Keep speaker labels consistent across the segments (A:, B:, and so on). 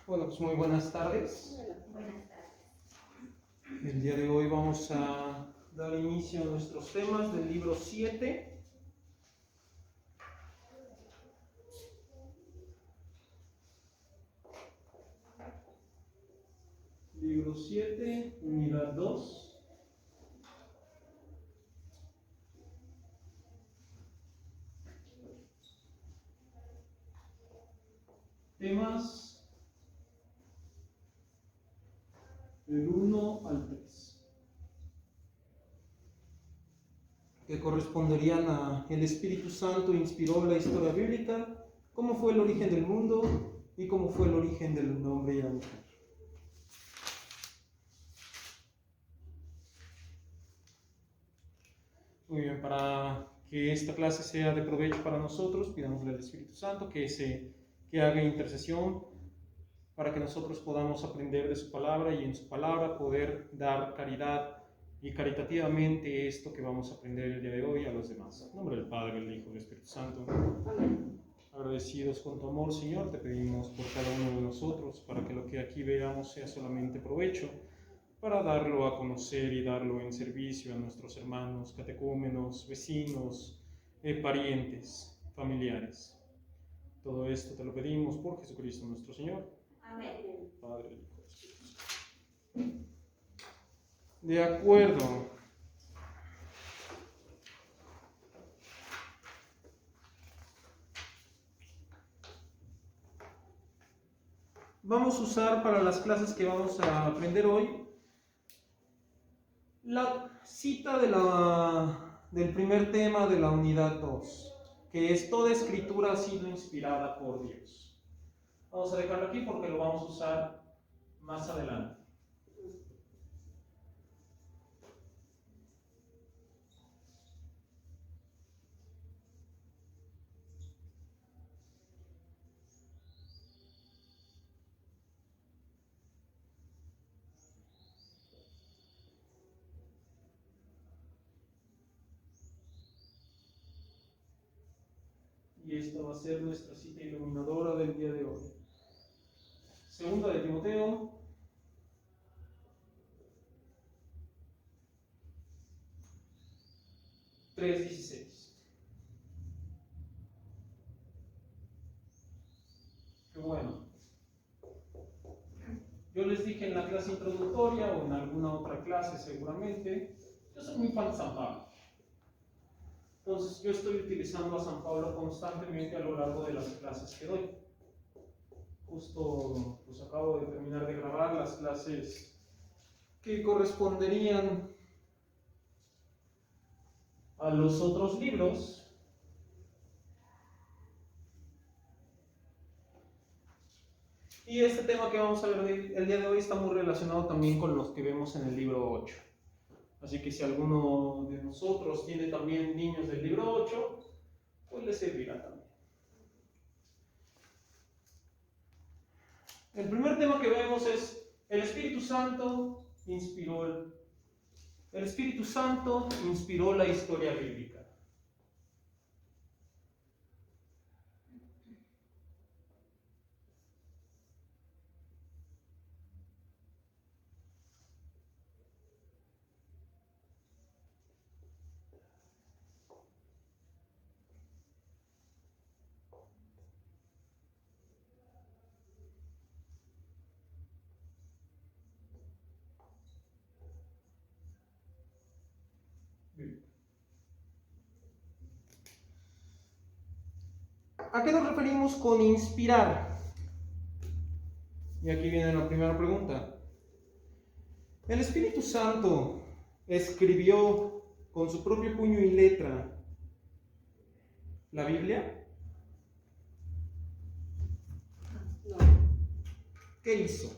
A: Bueno, pues muy buenas tardes.
B: Buenas tardes.
A: El día de hoy vamos a dar inicio a nuestros temas del libro 7. Libro 7, unidad 2. Temas del 1 al 3, que corresponderían a el Espíritu Santo inspiró la historia bíblica, cómo fue el origen del mundo y cómo fue el origen del hombre y la mujer. Muy bien, para que esta clase sea de provecho para nosotros, pidámosle al Espíritu Santo que haga intercesión para que nosotros podamos aprender de su palabra y en su palabra poder dar caridad y caritativamente esto que vamos a aprender el día de hoy a los demás. En nombre del Padre, del Hijo y del Espíritu Santo. Amén. Agradecidos con tu amor, Señor, te pedimos por cada uno de nosotros para que lo que aquí veamos sea solamente provecho, para darlo a conocer y darlo en servicio a nuestros hermanos, catecúmenos, vecinos, parientes, familiares. Todo esto te lo pedimos por Jesucristo nuestro Señor.
B: Amén.
A: Padre, Hijo y Espíritu Santo. De acuerdo. Vamos a usar para las clases que vamos a aprender hoy la cita del primer tema de la unidad 2, que es: toda escritura ha sido inspirada por Dios. Vamos a dejarlo aquí porque lo vamos a usar más adelante. Y esta va a ser nuestra cita iluminadora del día de hoy. Segunda de Timoteo 3:16. Qué bueno. Yo les dije en la clase introductoria o en alguna otra clase seguramente, yo soy muy fan de San Pablo. Entonces yo estoy utilizando a San Pablo constantemente a lo largo de las clases que doy. Justo pues acabo de terminar de grabar las clases que corresponderían a los otros libros. Y este tema que vamos a ver el día de hoy está muy relacionado también con los que vemos en el libro 8. Así que si alguno de nosotros tiene también niños del libro 8, pues les servirá también. El primer tema que vemos es: el Espíritu Santo inspiró la historia bíblica. ¿A qué nos referimos con inspirar? Y aquí viene la primera pregunta. ¿El Espíritu Santo escribió con su propio puño y letra la Biblia?
B: No.
A: ¿Qué hizo?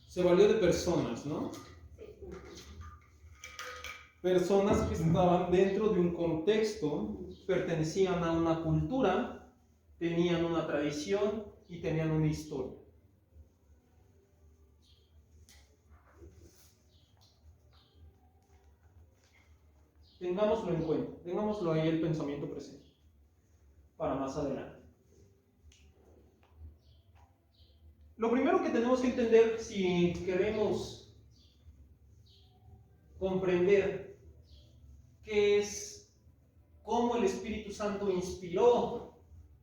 A: Se valió de personas, ¿no? Personas que estaban dentro de un contexto, pertenecían a una cultura, tenían una tradición y tenían una historia. Tengámoslo en cuenta, tengámoslo ahí el pensamiento presente para más adelante. Lo primero que tenemos que entender si queremos comprender qué es, cómo el Espíritu Santo inspiró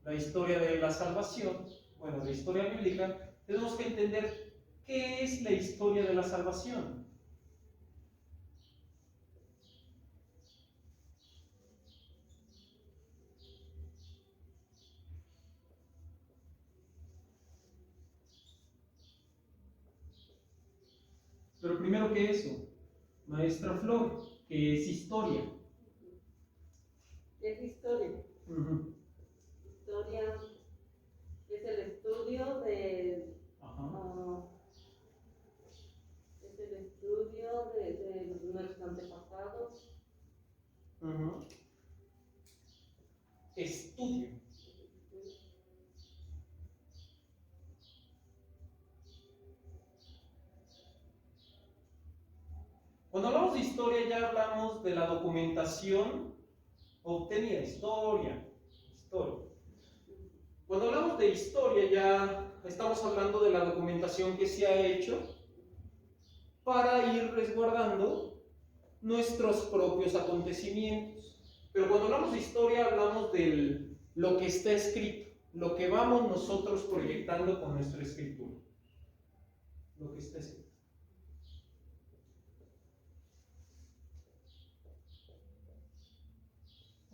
A: la historia de la salvación, bueno, la historia bíblica, tenemos que entender qué es la historia de la salvación. Pero primero que eso, maestra Flor, ¿qué es historia?
B: ¿Qué es historia? Historia es el estudio de... es el estudio de nuestros antepasados.
A: Estudio. Cuando hablamos de historia ya hablamos de la documentación obtenida, historia. Cuando hablamos de historia ya estamos hablando de la documentación que se ha hecho para ir resguardando nuestros propios acontecimientos. Pero cuando hablamos de historia hablamos de lo que está escrito, lo que vamos nosotros proyectando con nuestra escritura. Lo que está escrito.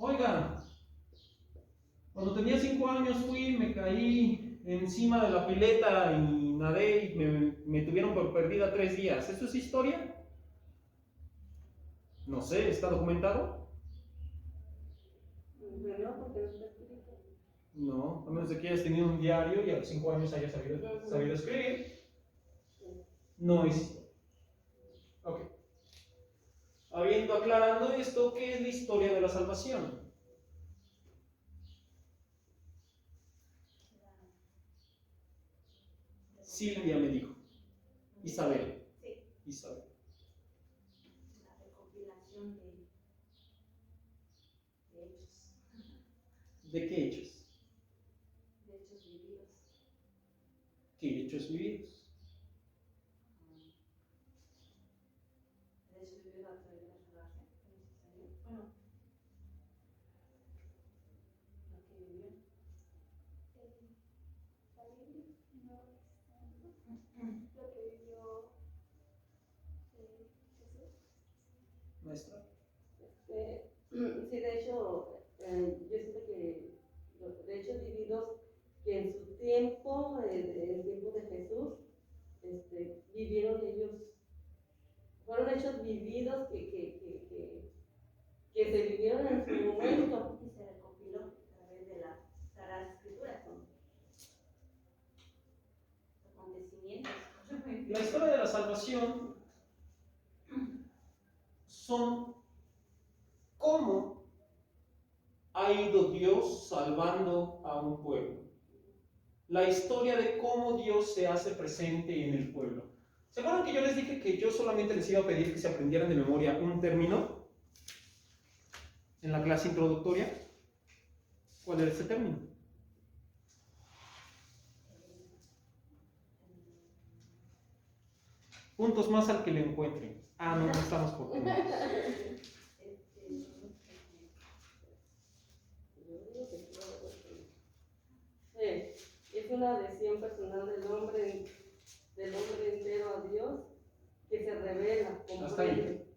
A: Oiga, cuando tenía 5 años fui, me caí encima de la pileta y nadé y me tuvieron por perdida 3 días. ¿Eso es historia? No sé, ¿está documentado?
B: No, porque no está escrito.
A: No, a menos de que hayas tenido un diario y a los 5 años hayas sabido escribir. No es historia. Ok. Habiendo aclarado esto, ¿qué es la historia de la salvación? Silvia me dijo. Isabel.
B: Sí.
A: Isabel.
B: La recopilación de hechos.
A: ¿De qué hechos?
B: De hechos vividos.
A: ¿Qué hechos vividos?
B: De hechos vividos a través de la salvación. ¿Es necesario? Bueno. Lo que vivió.
C: La Biblia no es lo que vivió Jesús.
A: Maestra.
B: Sí, de hecho, yo siento que de hechos vividos que en su tiempo, en el tiempo de Jesús, vivieron ellos, fueron hechos vividos que se vivieron en su momento y se recopiló a través de las Sagradas Escrituras, son acontecimientos.
A: La historia de la salvación son cómo ha ido Dios salvando a un pueblo. La historia de cómo Dios se hace presente en el pueblo. ¿Se acuerdan que yo les dije que yo solamente les iba a pedir que se aprendieran de memoria un término en la clase introductoria? ¿Cuál era ese término? Puntos más al que le encuentren. Ah, no estamos por puntos.
B: Es una adhesión personal del hombre entero a Dios que se revela,
A: Hasta ahí.
B: comprende.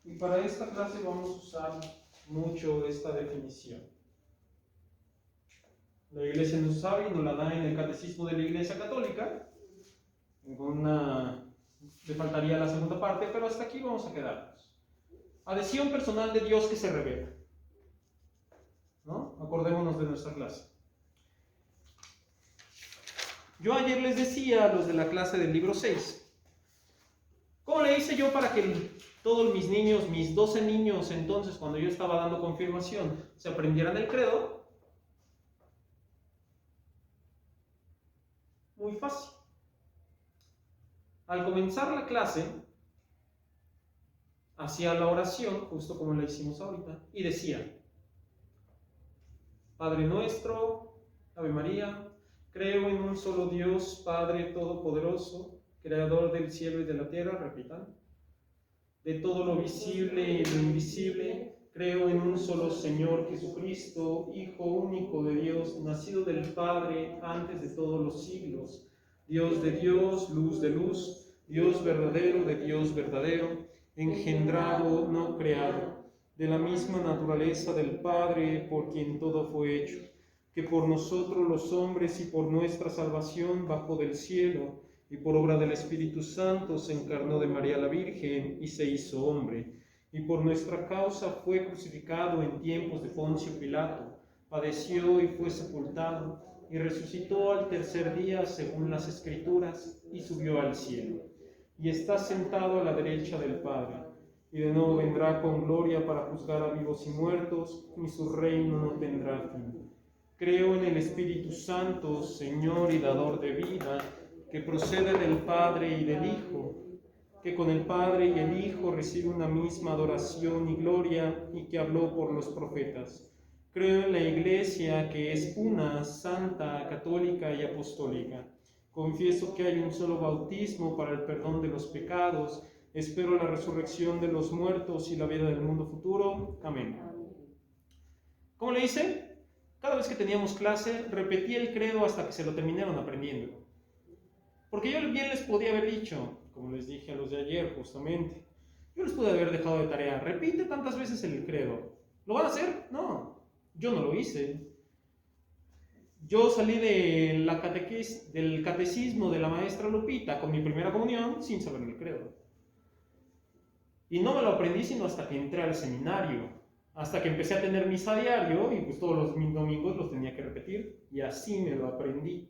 A: Y para esta clase vamos a usar mucho esta definición. La Iglesia nos sabe y nos la da en el Catecismo de la Iglesia Católica. Le faltaría la segunda parte, pero hasta aquí vamos a quedarnos. Adhesión personal de Dios que se revela. ¿No? Acordémonos de nuestra clase. Yo ayer les decía a los de la clase del libro 6, ¿cómo le hice yo para que todos mis niños, mis 12 niños entonces, cuando yo estaba dando confirmación, se aprendieran el credo? Muy fácil. Al comenzar la clase, hacía la oración, justo como la hicimos ahorita, y decía: Padre nuestro, Ave María, creo en un solo Dios, Padre Todopoderoso, Creador del cielo y de la tierra, repitan, de todo lo visible y lo invisible, creo en un solo Señor Jesucristo, Hijo único de Dios, nacido del Padre antes de todos los siglos, Dios de Dios, luz de luz, Dios verdadero de Dios verdadero, engendrado, no creado, de la misma naturaleza del Padre, por quien todo fue hecho, que por nosotros los hombres y por nuestra salvación bajó del cielo, y por obra del Espíritu Santo se encarnó de María la Virgen y se hizo hombre, y por nuestra causa fue crucificado en tiempos de Poncio Pilato, padeció y fue sepultado, y resucitó al tercer día según las Escrituras, y subió al cielo, y está sentado a la derecha del Padre, y de nuevo vendrá con gloria para juzgar a vivos y muertos, y su reino no tendrá fin. Creo en el Espíritu Santo, Señor y dador de vida, que procede del Padre y del Hijo, que con el Padre y el Hijo recibe una misma adoración y gloria, y que habló por los profetas. Creo en la Iglesia, que es una, santa, católica y apostólica. Confieso que hay un solo bautismo para el perdón de los pecados. Espero la resurrección de los muertos y la vida del mundo futuro. Amén. ¿Cómo le hice? Cada vez que teníamos clase, repetí el credo hasta que se lo terminaron aprendiendo. Porque yo bien les podía haber dicho, como les dije a los de ayer justamente, yo les pude haber dejado de tarea: repite tantas veces el credo. ¿Lo van a hacer? No, yo no lo hice. Yo salí de del catecismo de la maestra Lupita con mi primera comunión sin saber el credo. Y no me lo aprendí sino hasta que entré al seminario, hasta que empecé a tener misa diario, y pues todos los domingos los tenía que repetir, y así me lo aprendí.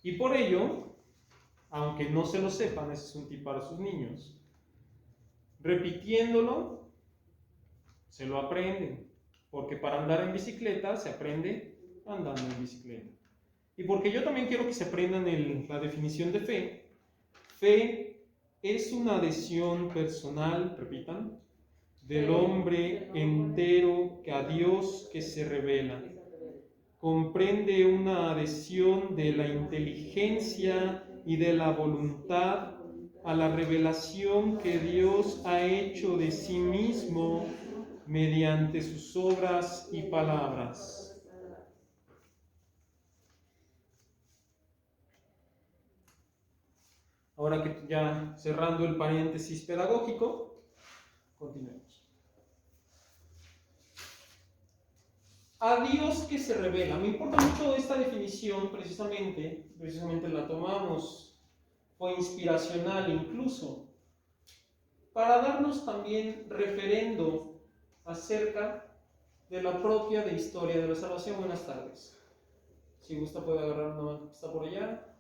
A: Y por ello, aunque no se lo sepan, ese es un tip para sus niños, repitiéndolo, se lo aprenden, porque para andar en bicicleta se aprende andando en bicicleta. Y porque yo también quiero que se aprendan la definición de fe. Fe es una adhesión personal, repitan, del hombre entero a Dios que se revela. Comprende una adhesión de la inteligencia y de la voluntad a la revelación que Dios ha hecho de sí mismo mediante sus obras y palabras. Ahora que ya cerrando el paréntesis pedagógico, continuemos. A Dios que se revela. Me importa mucho esta definición, precisamente la tomamos, fue inspiracional incluso, para darnos también referendo acerca de la propia de historia de la salvación. Buenas tardes. Si gusta puede agarrar una que está por allá,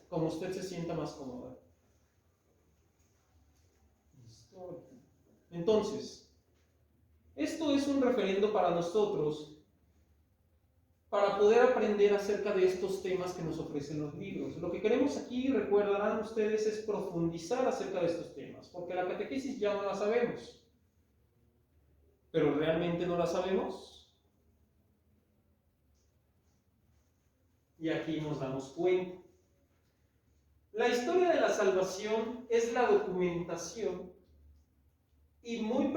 A: como usted se sienta más cómoda. Entonces, esto es un referendo para nosotros, para poder aprender acerca de estos temas que nos ofrecen los libros. Lo que queremos aquí, recordarán ustedes, es profundizar acerca de estos temas, porque la catequesis ya no la sabemos. ¿Pero realmente no la sabemos? Y aquí nos damos cuenta. La historia de la salvación es la documentación, y muy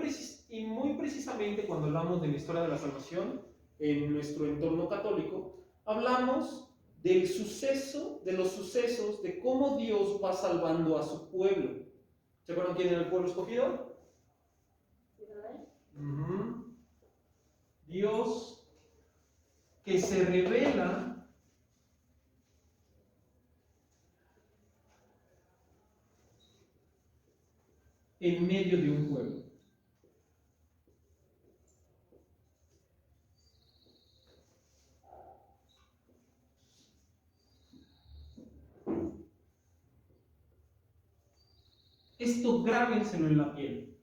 A: precisamente cuando hablamos de la historia de la salvación en nuestro entorno católico, hablamos del suceso, de los sucesos, de cómo Dios va salvando a su pueblo. ¿Se acuerdan quién era el pueblo escogido? Dios que se revela en medio de un pueblo. Esto grábenselo en la piel.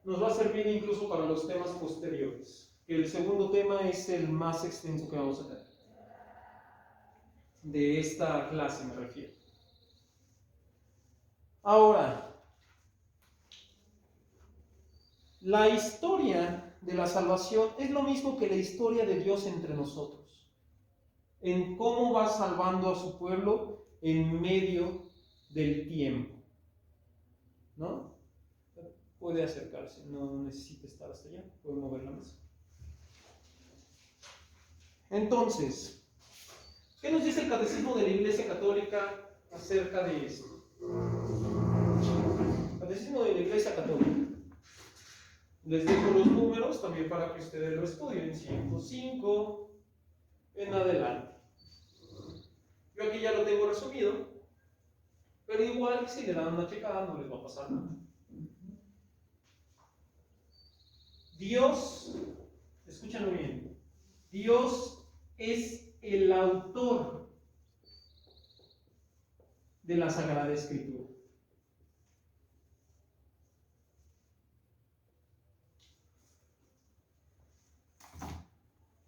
A: Nos va a servir incluso para los temas posteriores. El segundo tema es el más extenso que vamos a tener. De esta clase me refiero. Ahora, la historia de la salvación es lo mismo que la historia de Dios entre nosotros. En cómo va salvando a su pueblo en medio del tiempo. ¿No? Puede acercarse, no necesita estar hasta allá, puede mover la mesa. Entonces, ¿qué nos dice el Catecismo de la Iglesia Católica acerca de esto? Catecismo de la Iglesia Católica. Les dejo los números también para que ustedes lo estudien, 105 en adelante. Yo aquí ya lo tengo resumido, pero igual si le dan una checada no les va a pasar nada. Dios, escúchanlo bien, Dios es el autor de la Sagrada Escritura.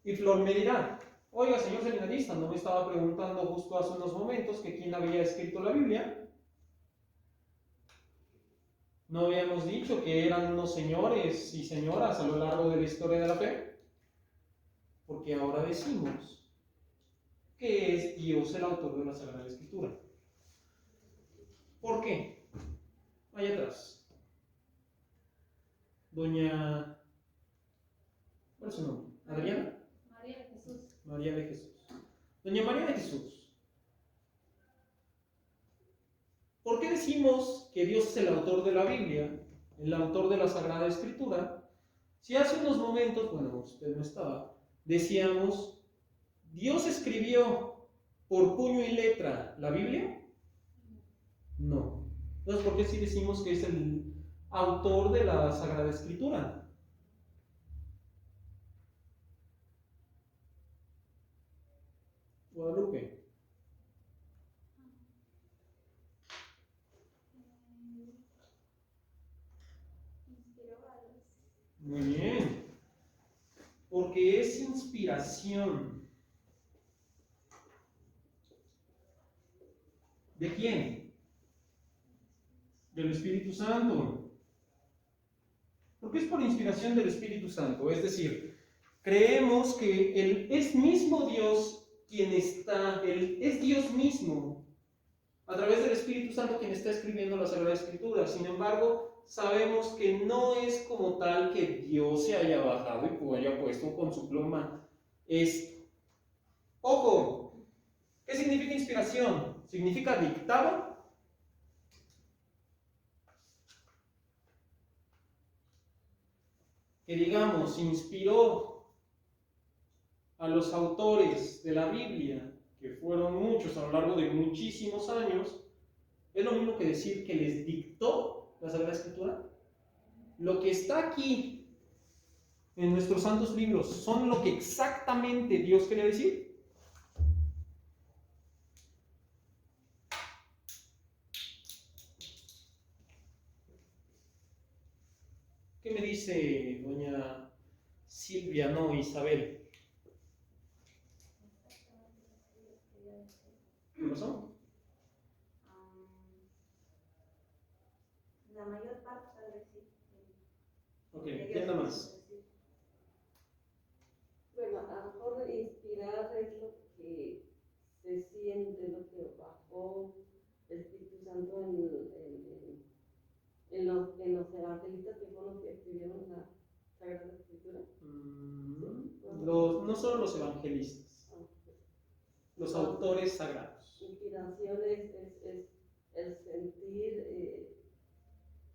A: Y Flor me dirá, oiga, señor seminarista, ¿no me estaba preguntando justo hace unos momentos que quién había escrito la Biblia? ¿No habíamos dicho que eran unos señores y señoras a lo largo de la historia de la fe? Porque ahora decimos que es Dios el autor de la Sagrada Escritura. ¿Por qué? Allá atrás. Doña... ¿Cuál es su nombre? ¿Adriana?
C: María de Jesús.
A: María de Jesús. Doña María de Jesús. ¿Por qué decimos que Dios es el autor de la Biblia, el autor de la Sagrada Escritura? Si hace unos momentos, bueno, usted no estaba, decíamos, ¿Dios escribió por puño y letra la Biblia? No. Entonces, ¿por qué sí decimos que es el autor de la Sagrada Escritura? Guadalupe.
C: Inspiró a los...
A: Muy bien. Porque es inspiración. ¿De quién? Del Espíritu Santo. Porque es por inspiración del Espíritu Santo. Es decir, creemos que es mismo Dios quien está, es Dios mismo, a través del Espíritu Santo quien está escribiendo la Sagrada Escritura. Sin embargo, sabemos que no es como tal que Dios se haya bajado y haya puesto con su pluma. Ojo, ¿qué significa inspiración? ¿Significa dictado? Que digamos, inspiró a los autores de la Biblia, que fueron muchos a lo largo de muchísimos años, es lo mismo que decir que les dictó la Sagrada Escritura. Lo que está aquí en nuestros santos libros son lo que exactamente Dios quería decir. ¿Qué me dice doña Silvia, no Isabel? ¿Qué pasó?
B: La mayor parte tal vez sí.
A: Ok, ¿quién nada más?
B: Bueno, a lo mejor inspirar es lo que se siente, lo que bajó el Espíritu Santo en los evangelistas que fueron los que escribieron la Sagrada Escritura.
A: No solo los evangelistas, los autores sagrados.
B: Inspiración es el sentir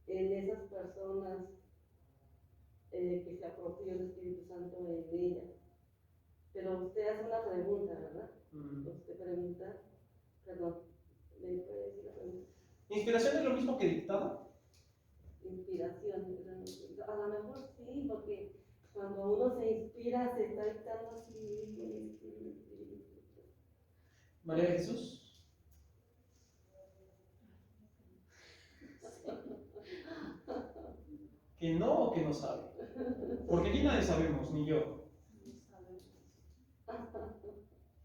B: en esas personas que se apropió el Espíritu Santo en ellas. Pero usted hace una pregunta, ¿verdad? Usted pregunta, perdón, ¿me puede decir la pregunta?
A: ¿Inspiración es lo mismo que dictado?
B: Inspiración, a lo mejor sí, porque cuando uno se inspira se está dictando así.
A: María de Jesús. ¿Que no o que no sabe? Porque aquí nadie sabemos, ni yo.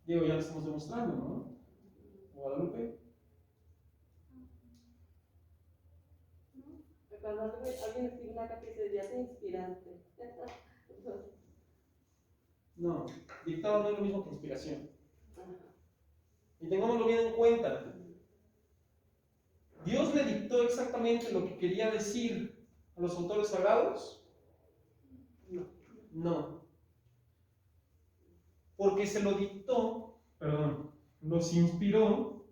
A: Diego, ya lo estamos demostrando, ¿no? Guadalupe.
B: Cuando alguien escribe una carta y dice, ya te inspiraste.
A: No, dictado no es lo mismo que inspiración.
B: Ajá.
A: Y tengámoslo bien en cuenta. ¿Dios le dictó exactamente lo que quería decir a los autores sagrados?
B: No.
A: No. Porque se lo dictó, los inspiró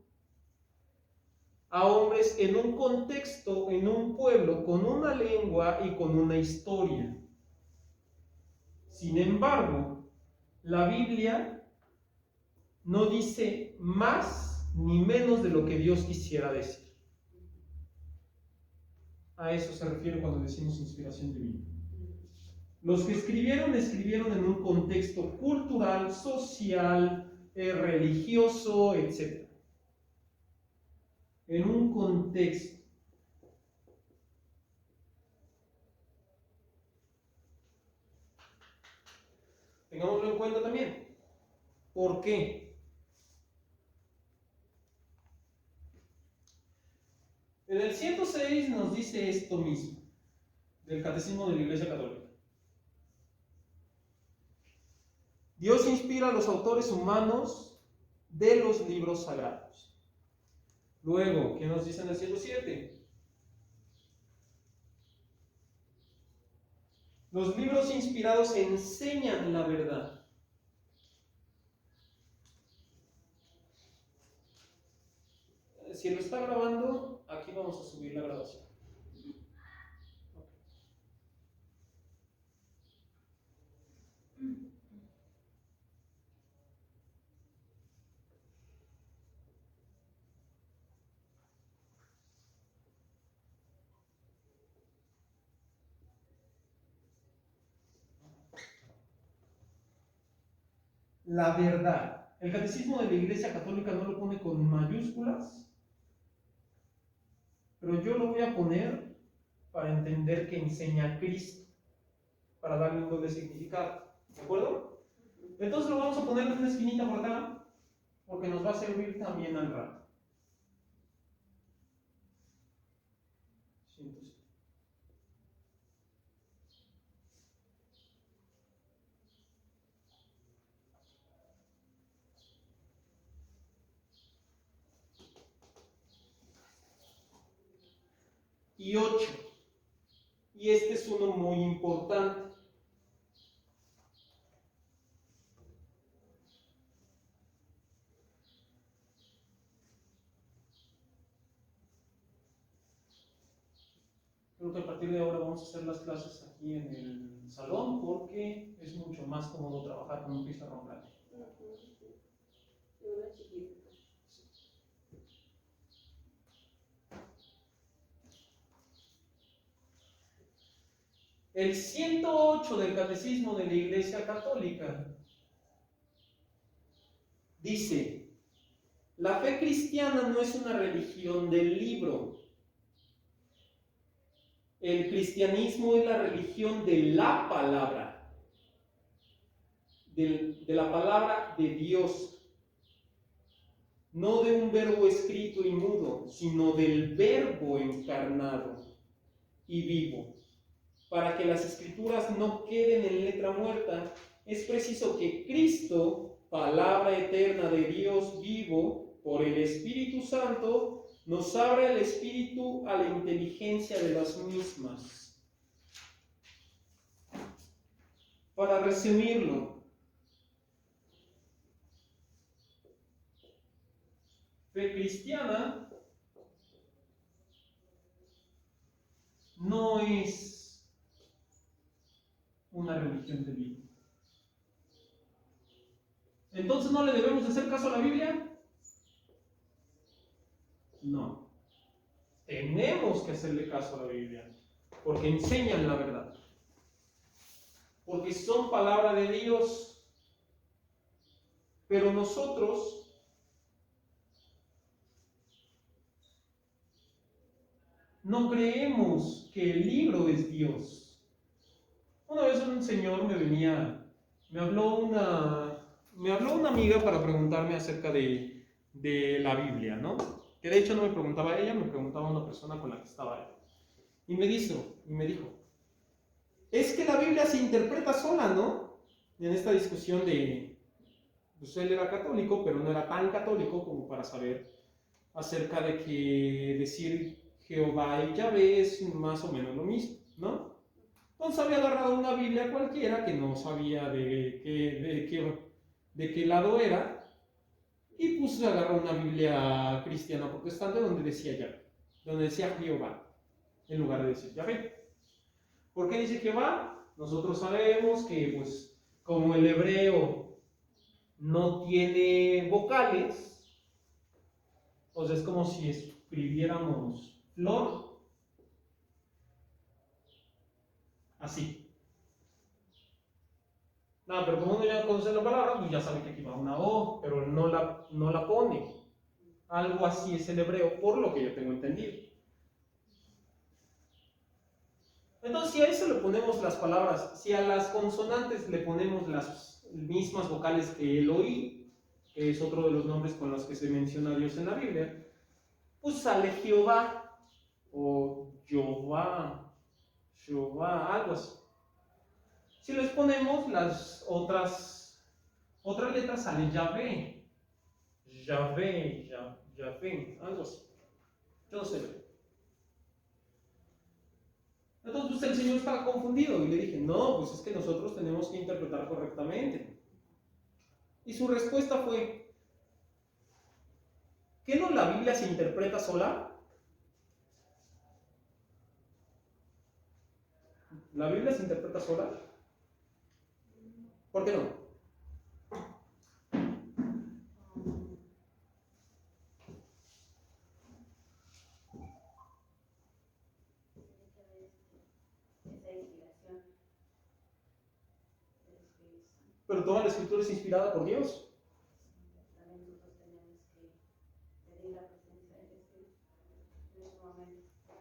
A: a hombres en un contexto, en un pueblo, con una lengua y con una historia. Sin embargo, la Biblia no dice más ni menos de lo que Dios quisiera decir. A eso se refiere cuando decimos inspiración divina. Los que escribieron en un contexto cultural, social, religioso, etc. En un contexto. Tengámoslo en cuenta también. ¿Por qué? En el 106 nos dice esto mismo, del Catecismo de la Iglesia Católica. Dios inspira a los autores humanos de los libros sagrados. Luego, ¿qué nos dice en el 107? Los libros inspirados enseñan la verdad. Si lo está grabando, aquí vamos a subir la grabación. La verdad. El Catecismo de la Iglesia Católica no lo pone con mayúsculas, pero yo lo voy a poner para entender que enseña a Cristo, para darle un doble significado. ¿De acuerdo? Entonces lo vamos a poner en una esquinita por acá, porque nos va a servir también al rato. 107. Y 8. Y este es uno muy importante. Creo que a partir de ahora vamos a hacer las clases aquí en el salón porque es mucho más cómodo trabajar con un pizarrón grande.
B: Y una chiquita.
A: El 108 del Catecismo de la Iglesia Católica dice: la fe cristiana no es una religión del libro. El cristianismo es la religión de la palabra, de la palabra de Dios. No de un verbo escrito y mudo, sino del verbo encarnado y vivo. Para que las escrituras no queden en letra muerta, es preciso que Cristo, palabra eterna de Dios vivo, por el Espíritu Santo, nos abra el espíritu a la inteligencia de las mismas. Para resumirlo, fe cristiana no es una religión de vida. Entonces, ¿no le debemos hacer caso a la Biblia? No. Tenemos que hacerle caso a la Biblia, porque enseñan la verdad. Porque son palabra de Dios. Pero nosotros no creemos que el libro es Dios. Una vez un señor me habló una amiga para preguntarme acerca de la Biblia, ¿no? Que de hecho no me preguntaba ella, me preguntaba una persona con la que estaba él. Y me dijo, es que la Biblia se interpreta sola, ¿no? Y en esta discusión pues él era católico, pero no era tan católico como para saber acerca de que decir Jehová y Yahvé es más o menos lo mismo, ¿no? Entonces había agarrado una Biblia cualquiera que no sabía de qué lado era, y puso a agarrar una Biblia cristiana protestante donde decía Yahvé, donde decía Jehová, en lugar de decir Yahvé. ¿Por qué dice Jehová? Nosotros sabemos que, pues, como el hebreo no tiene vocales, o sea, es como si escribiéramos flor, así. No, pero como uno ya conoce la palabra, pues ya sabe que aquí va una O, pero no la pone. Algo así es el hebreo, por lo que yo tengo entendido. Entonces, si a eso le ponemos las palabras, si a las consonantes le ponemos las mismas vocales que el oí, que es otro de los nombres con los que se menciona a Dios en la Biblia, pues sale Jehová o Jehová, algo así. Si les ponemos las otras letras, sale Yahvé, algo así. Yo no sé. Entonces pues, el Señor estaba confundido y le dije, no, pues es que nosotros tenemos que interpretar correctamente. Y su respuesta fue, ¿qué no la Biblia se interpreta sola? ¿La Biblia se interpreta sola? ¿Por qué no? Pero toda la escritura es inspirada por Dios.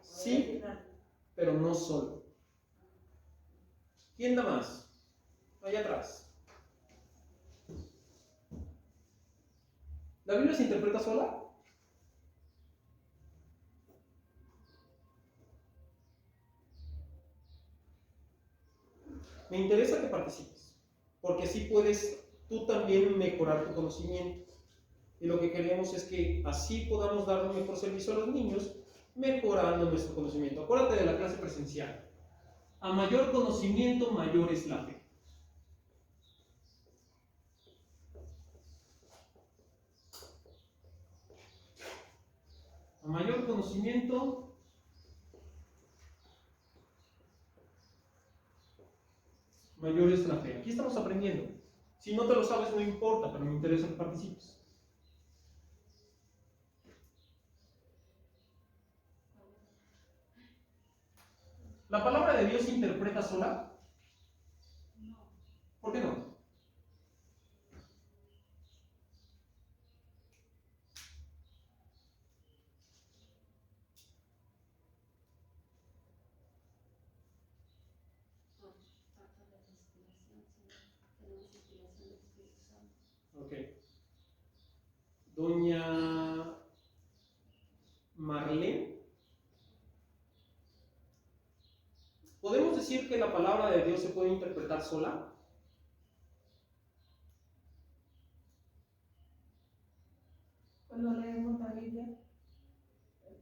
A: Sí, pero no solo. ¿Quién da más? Allá atrás. ¿La Biblia se interpreta sola? Me interesa que participes, porque así puedes tú también mejorar tu conocimiento. Y lo que queremos es que así podamos dar un mejor servicio a los niños, mejorando nuestro conocimiento. Acuérdate de la clase presencial. A mayor conocimiento, mayor es la fe. A mayor conocimiento, mayor es la fe. Aquí estamos aprendiendo. Si no te lo sabes, no importa, pero me interesa que participes. ¿La palabra de Dios se interpreta sola? ¿Por qué no? Ok. Doña Marlene, ¿podemos decir que la palabra de Dios se puede interpretar sola?
B: Cuando leemos la Biblia,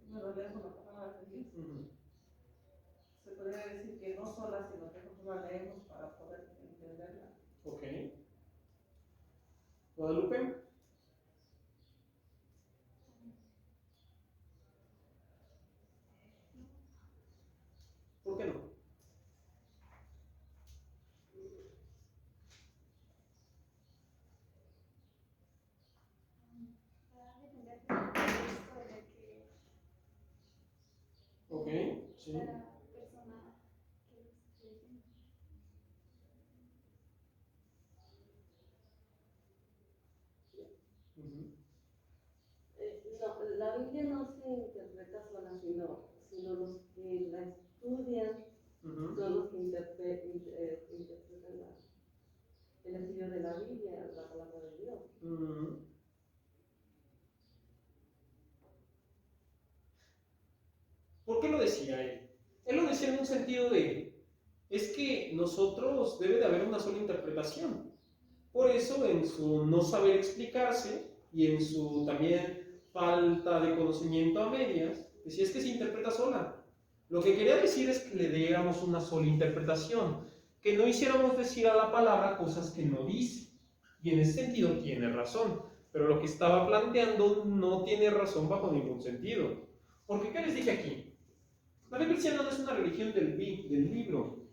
B: cuando leemos la palabra de Dios, se podría decir que no sola, sino que nosotros la leemos para poder entenderla.
A: Ok. Guadalupe. ¿Por qué no? Ok, sí.
B: No, la Biblia no se interpreta sola, sino los que la estudian
A: Ujú.
B: son los que interpretan el estudio de la Biblia, la palabra de Dios.
A: Ujú. ¿Por qué lo decía él? Él lo decía en un sentido de, es que nosotros debe de haber una sola interpretación. Por eso en su no saber explicarse y en su también falta de conocimiento a medias, decía es que se interpreta sola. Lo que quería decir es que le diéramos una sola interpretación, que no hiciéramos decir a la palabra cosas que no dice. Y en ese sentido tiene razón, pero lo que estaba planteando no tiene razón bajo ningún sentido. Porque, ¿qué les dije aquí? La fe cristiana no es una religión del libro.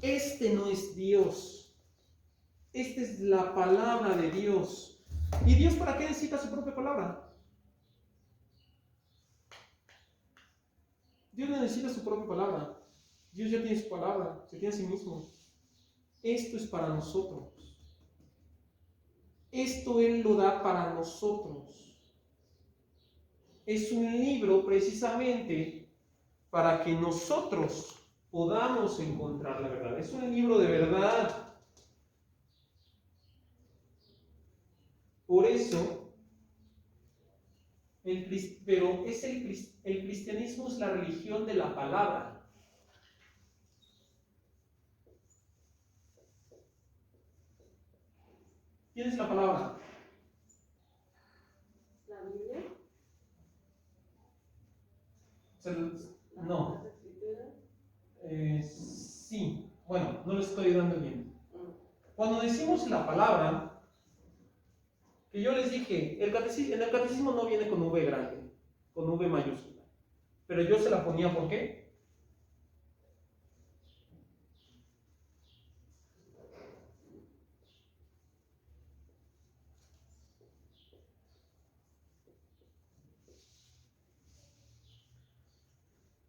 A: Este no es Dios. Esta es la palabra de Dios. ¿Y Dios para qué necesita su propia palabra? Dios no necesita su propia palabra. Dios ya tiene su palabra, se tiene a sí mismo. Esto es para nosotros. Esto Él lo da para nosotros. Es un libro precisamente para que nosotros podamos encontrar la verdad. Es un libro de verdad. Por eso, el cristianismo es la religión de la palabra. ¿Quién es la palabra?
B: ¿La Biblia?
A: No.
B: ¿Las escrituras?
A: Sí. Bueno, no lo estoy dando bien.
B: Mm.
A: Cuando decimos la palabra, que yo les dije, en el catecismo no viene con V grande, con V mayúscula. Pero yo se la ponía, ¿por qué?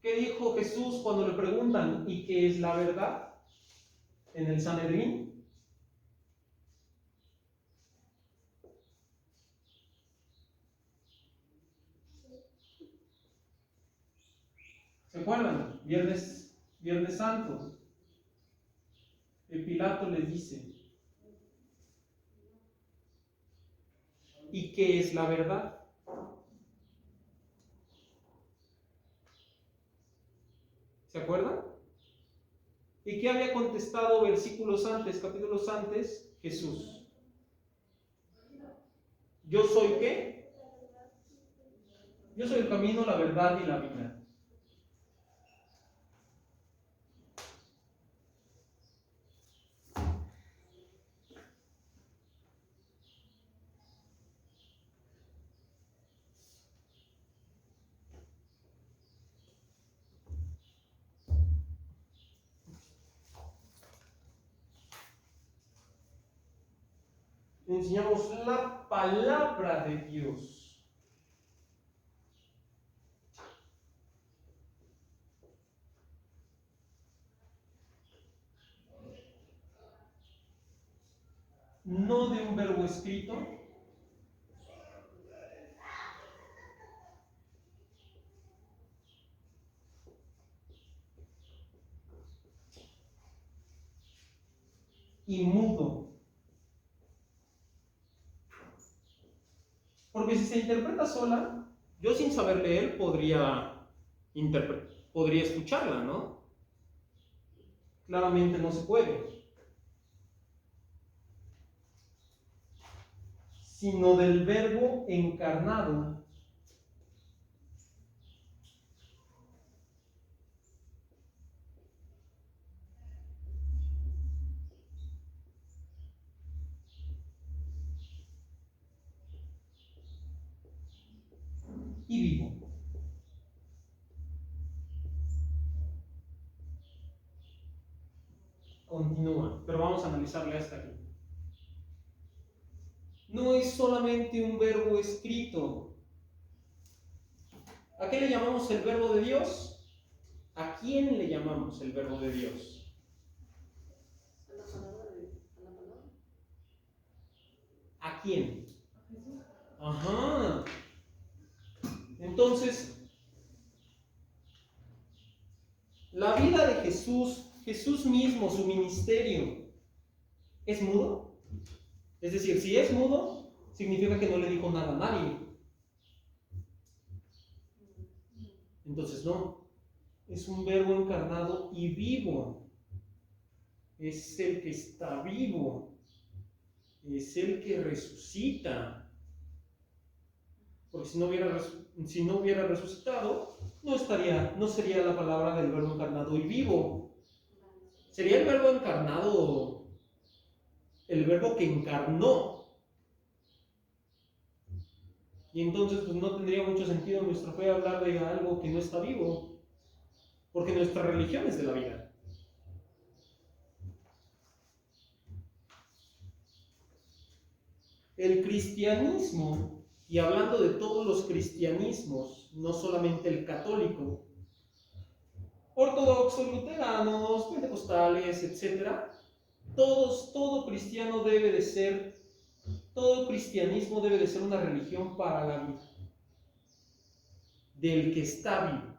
A: ¿Qué dijo Jesús cuando le preguntan, ¿y qué es la verdad? En el Sanedrín. ¿Se acuerdan? Viernes Santo. El Pilato les dice, ¿y qué es la verdad? ¿Se acuerdan? ¿Y qué había contestado versículos antes, capítulos antes, Jesús? ¿Yo soy qué? Yo soy el camino, la verdad y la vida. Enseñamos la palabra de Dios. No de un verbo escrito, y mudo. Porque si se interpreta sola, yo sin saber leer podría escucharla, ¿no? Claramente no se puede. Sino del verbo encarnado. Y vivo. Continúa, pero vamos a analizarle hasta aquí. No es solamente un verbo escrito. ¿A qué le llamamos el verbo de Dios? ¿A quién le llamamos el verbo de Dios?
B: ¿A la palabra?
A: ¿A quién? Ajá. Entonces, La vida de Jesús, Jesús mismo, su ministerio, ¿es mudo? Es decir, si es mudo, significa que no le dijo nada a nadie. Entonces no, es un verbo encarnado y vivo. Es el que está vivo. Es el que resucita. Porque si no hubiera resucitado, no sería la palabra del verbo encarnado y vivo. Sería el verbo encarnado, el verbo que encarnó. Y entonces pues, no tendría mucho sentido en nuestra fe hablar de algo que no está vivo. Porque nuestra religión es de la vida. El cristianismo, y hablando de todos los cristianismos, no solamente el católico, ortodoxos, luteranos, pentecostales, etc., todo cristianismo debe de ser una religión para la vida, del que está vivo.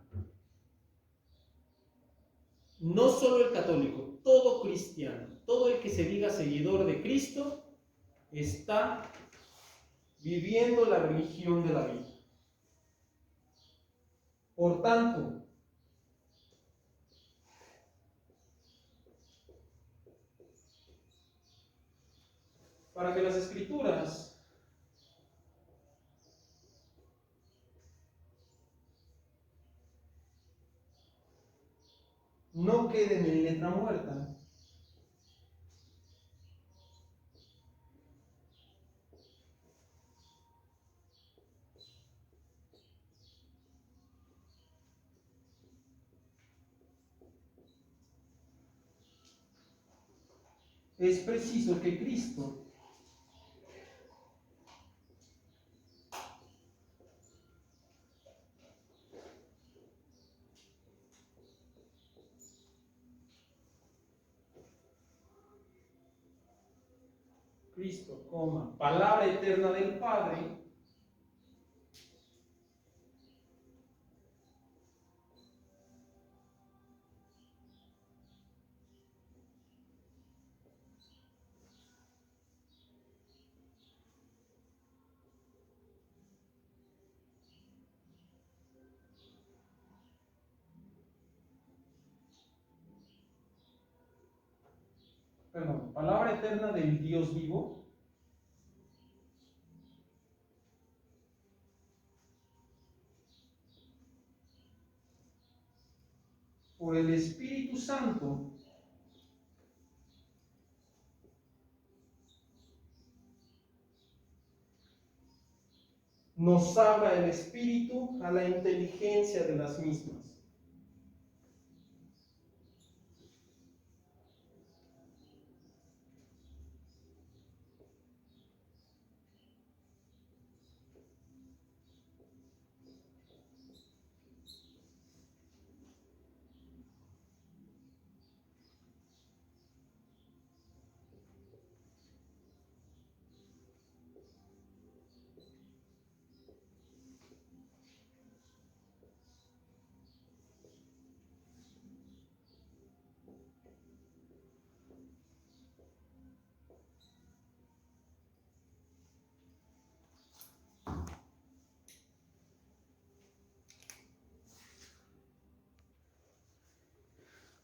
A: No solo el católico, todo cristiano, todo el que se diga seguidor de Cristo, está viviendo la religión de la vida. Por tanto, para que las Escrituras no queden en letra muerta, es preciso que Cristo palabra eterna del Padre, palabra eterna del Dios vivo, por el Espíritu Santo, nos abra el Espíritu a la inteligencia de las mismas.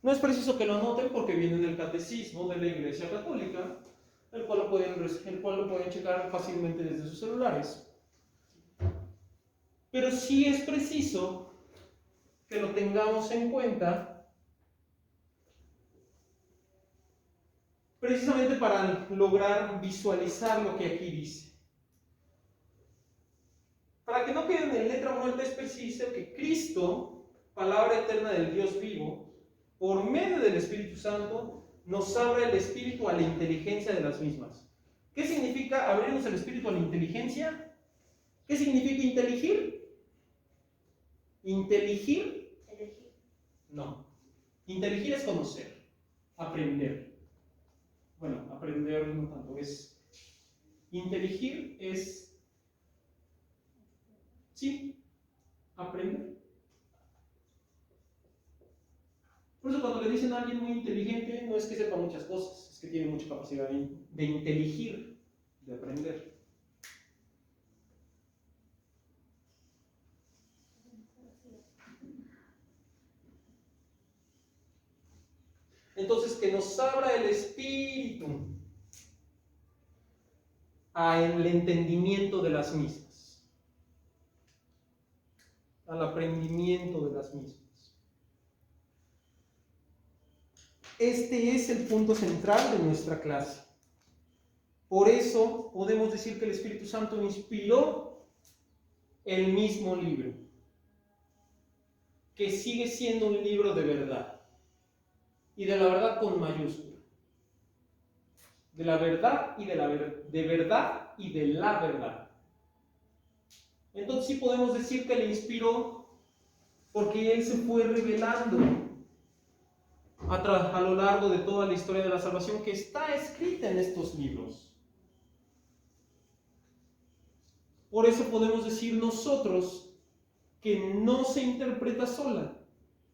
A: No es preciso que lo anoten porque viene en el catecismo de la Iglesia Católica, el cual lo pueden checar fácilmente desde sus celulares. Pero sí es preciso que lo tengamos en cuenta precisamente para lograr visualizar lo que aquí dice. Para que no queden en letra muerta, es preciso que Cristo, palabra eterna del Dios vivo, por medio del Espíritu Santo, nos abra el Espíritu a la inteligencia de las mismas. ¿Qué significa abrirnos el Espíritu a la inteligencia? ¿Qué significa inteligir? ¿Inteligir?
B: Elegir.
A: No. Inteligir es conocer, aprender. Bueno, aprender no tanto, es... Inteligir es... Sí, aprender. Por eso cuando le dicen a alguien muy inteligente, no es que sepa muchas cosas, es que tiene mucha capacidad de inteligir, de aprender. Entonces, que nos abra el espíritu al entendimiento de las mismas, al aprendimiento de las mismas. Este es el punto central de nuestra clase. Por eso podemos decir que el Espíritu Santo inspiró el mismo libro, que sigue siendo un libro de verdad, y de la verdad con mayúscula, de la verdad y de verdad y de la verdad. Entonces sí podemos decir que le inspiró porque él se fue revelando a lo largo de toda la historia de la salvación que está escrita en estos libros. Por eso podemos decir nosotros que no se interpreta sola,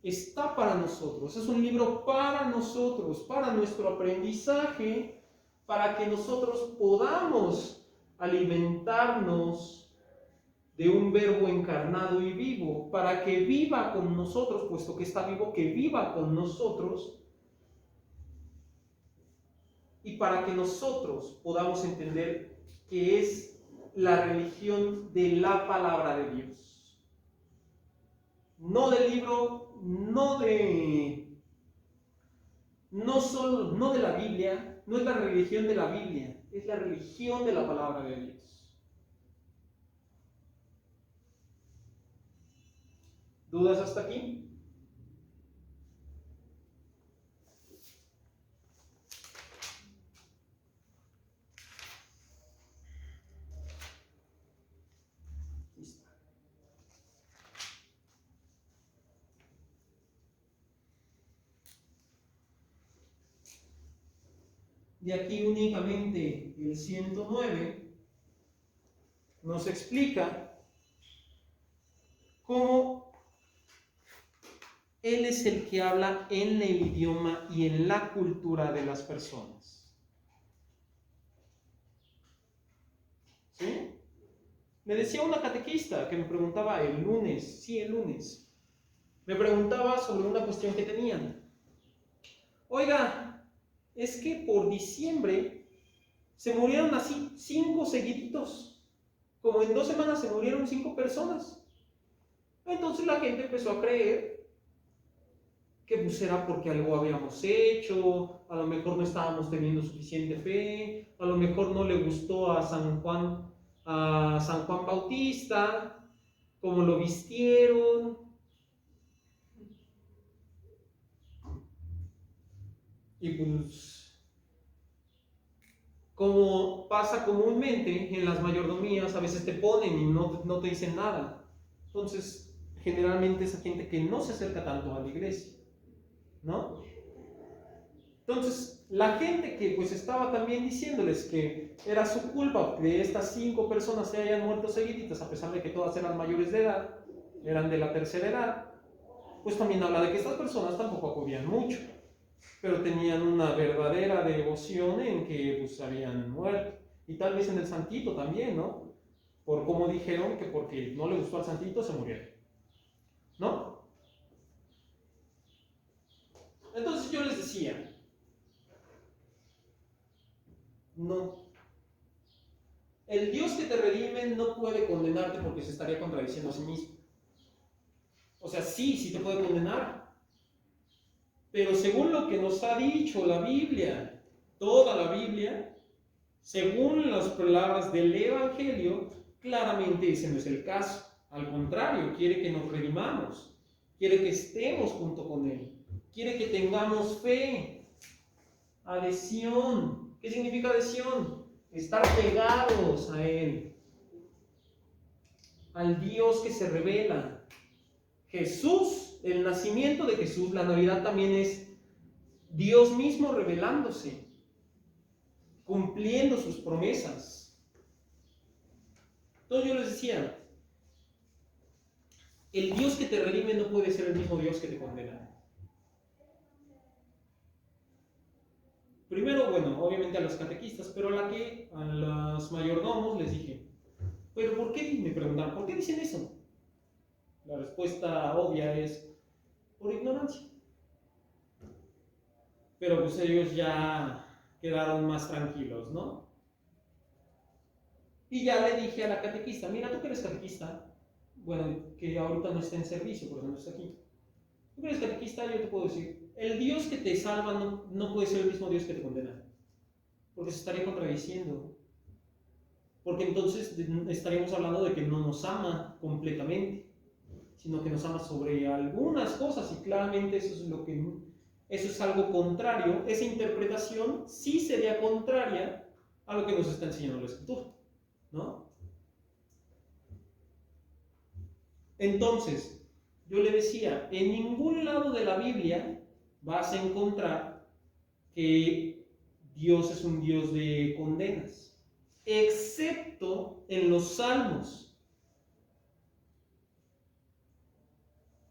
A: está para nosotros, es un libro para nosotros, para nuestro aprendizaje, para que nosotros podamos alimentarnos de un verbo encarnado y vivo, para que viva con nosotros, puesto que está vivo, que viva con nosotros, y para que nosotros podamos entender que es la religión de la palabra de Dios. No del libro, no de la Biblia, no es la religión de la Biblia, es la religión de la palabra de Dios. ¿Dudas hasta aquí? Listo. De aquí únicamente el 109 nos explica cómo Él es el que habla en el idioma y en la cultura de las personas. ¿Sí? Me decía una catequista que me preguntaba el lunes, me preguntaba sobre una cuestión que tenían. Oiga, es que por diciembre se murieron así 5 seguiditos. Como en 2 semanas se murieron 5 personas. Entonces la gente empezó a creer que pues era porque algo habíamos hecho, a lo mejor no estábamos teniendo suficiente fe, a lo mejor no le gustó a San Juan Bautista, como lo vistieron. Y pues, como pasa comúnmente en las mayordomías, a veces te ponen y no te dicen nada. Entonces, generalmente esa gente que no se acerca tanto a la iglesia, ¿no? Entonces, la gente que pues estaba también diciéndoles que era su culpa que estas 5 personas se hayan muerto seguiditas, a pesar de que todas eran mayores de edad, eran de la tercera edad, pues también habla de que estas personas tampoco acudían mucho, pero tenían una verdadera devoción en que pues habían muerto. Y tal vez en el santito también, ¿no? Por cómo dijeron que porque no le gustó al santito se murieron, ¿no? Entonces yo les decía, no. El Dios que te redime no puede condenarte porque se estaría contradiciendo a sí mismo. O sea, sí te puede condenar. Pero según lo que nos ha dicho la Biblia, toda la Biblia, según las palabras del Evangelio, claramente ese no es el caso. Al contrario, quiere que nos redimamos, quiere que estemos junto con Él, quiere que tengamos fe, adhesión. ¿Qué significa adhesión? Estar pegados a Él, al Dios que se revela. Jesús, el nacimiento de Jesús, la Navidad también es Dios mismo revelándose, cumpliendo sus promesas. Entonces yo les decía, el Dios que te redime no puede ser el mismo Dios que te condena. Primero, bueno, obviamente a los catequistas, pero a los mayordomos les dije, ¿pero por qué? Me preguntaron, ¿por qué dicen eso? La respuesta obvia es, por ignorancia. Pero pues ellos ya quedaron más tranquilos, ¿no? Y ya le dije a la catequista, mira, tú que eres catequista, bueno, que ahorita no está en servicio, por eso no está aquí. Tú que eres catequista, yo te puedo decir, el Dios que te salva no puede ser el mismo Dios que te condena, porque se estaría contradiciendo. Porque entonces estaríamos hablando de que no nos ama completamente, sino que nos ama sobre algunas cosas, y claramente eso es algo contrario. Esa interpretación sí sería contraria a lo que nos está enseñando la Escritura, ¿no? Entonces, yo le decía, en ningún lado de la Biblia vas a encontrar que Dios es un Dios de condenas, excepto en los Salmos.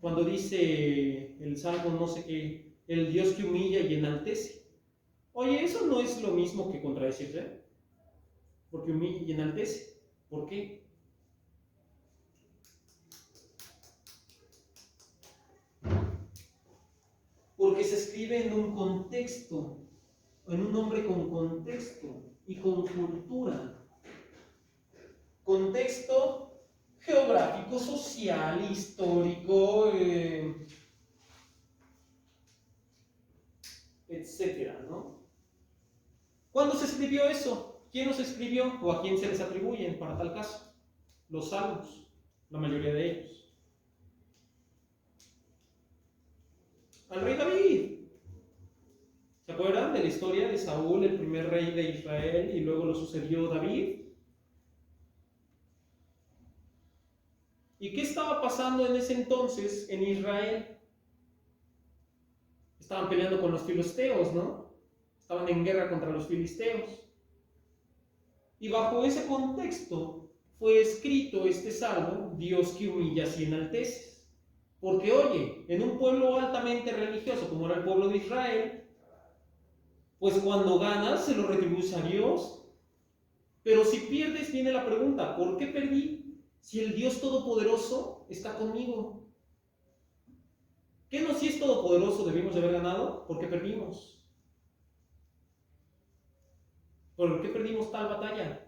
A: Cuando dice el Salmo no sé qué, el Dios que humilla y enaltece. Oye, eso no es lo mismo que contradecirse, porque humilla y enaltece. ¿Por qué? Porque se escribe en un contexto, en un hombre con contexto y con cultura. Contexto geográfico, social, histórico, etcétera, ¿no? ¿Cuándo se escribió eso? ¿Quién los escribió o a quién se les atribuyen para tal caso? Los salmos, la mayoría de ellos. Al rey David. ¿Se acuerdan de la historia de Saúl, el primer rey de Israel, y luego lo sucedió David? ¿Y qué estaba pasando en ese entonces en Israel? Estaban peleando con los filisteos, ¿no? Estaban en guerra contra los filisteos. Y bajo ese contexto fue escrito este salmo, Dios que humillas y enalteces. Porque oye, en un pueblo altamente religioso como era el pueblo de Israel, pues cuando ganas se lo retribuyes a Dios. Pero si pierdes viene la pregunta, ¿por qué perdí? Si el Dios Todopoderoso está conmigo. ¿Qué no si es todopoderoso debimos de haber ganado? ¿Por qué perdimos? ¿Por qué perdimos tal batalla?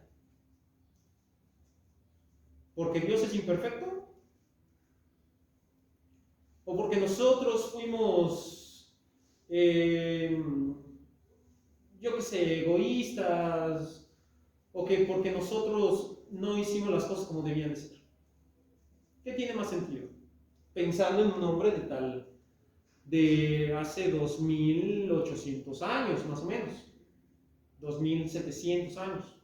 A: ¿Porque Dios es imperfecto? ¿O porque nosotros fuimos, yo qué sé, egoístas? ¿O que porque nosotros no hicimos las cosas como debían de ser? ¿Qué tiene más sentido? Pensando en un hombre de hace 2800 años, más o menos, 2700 años.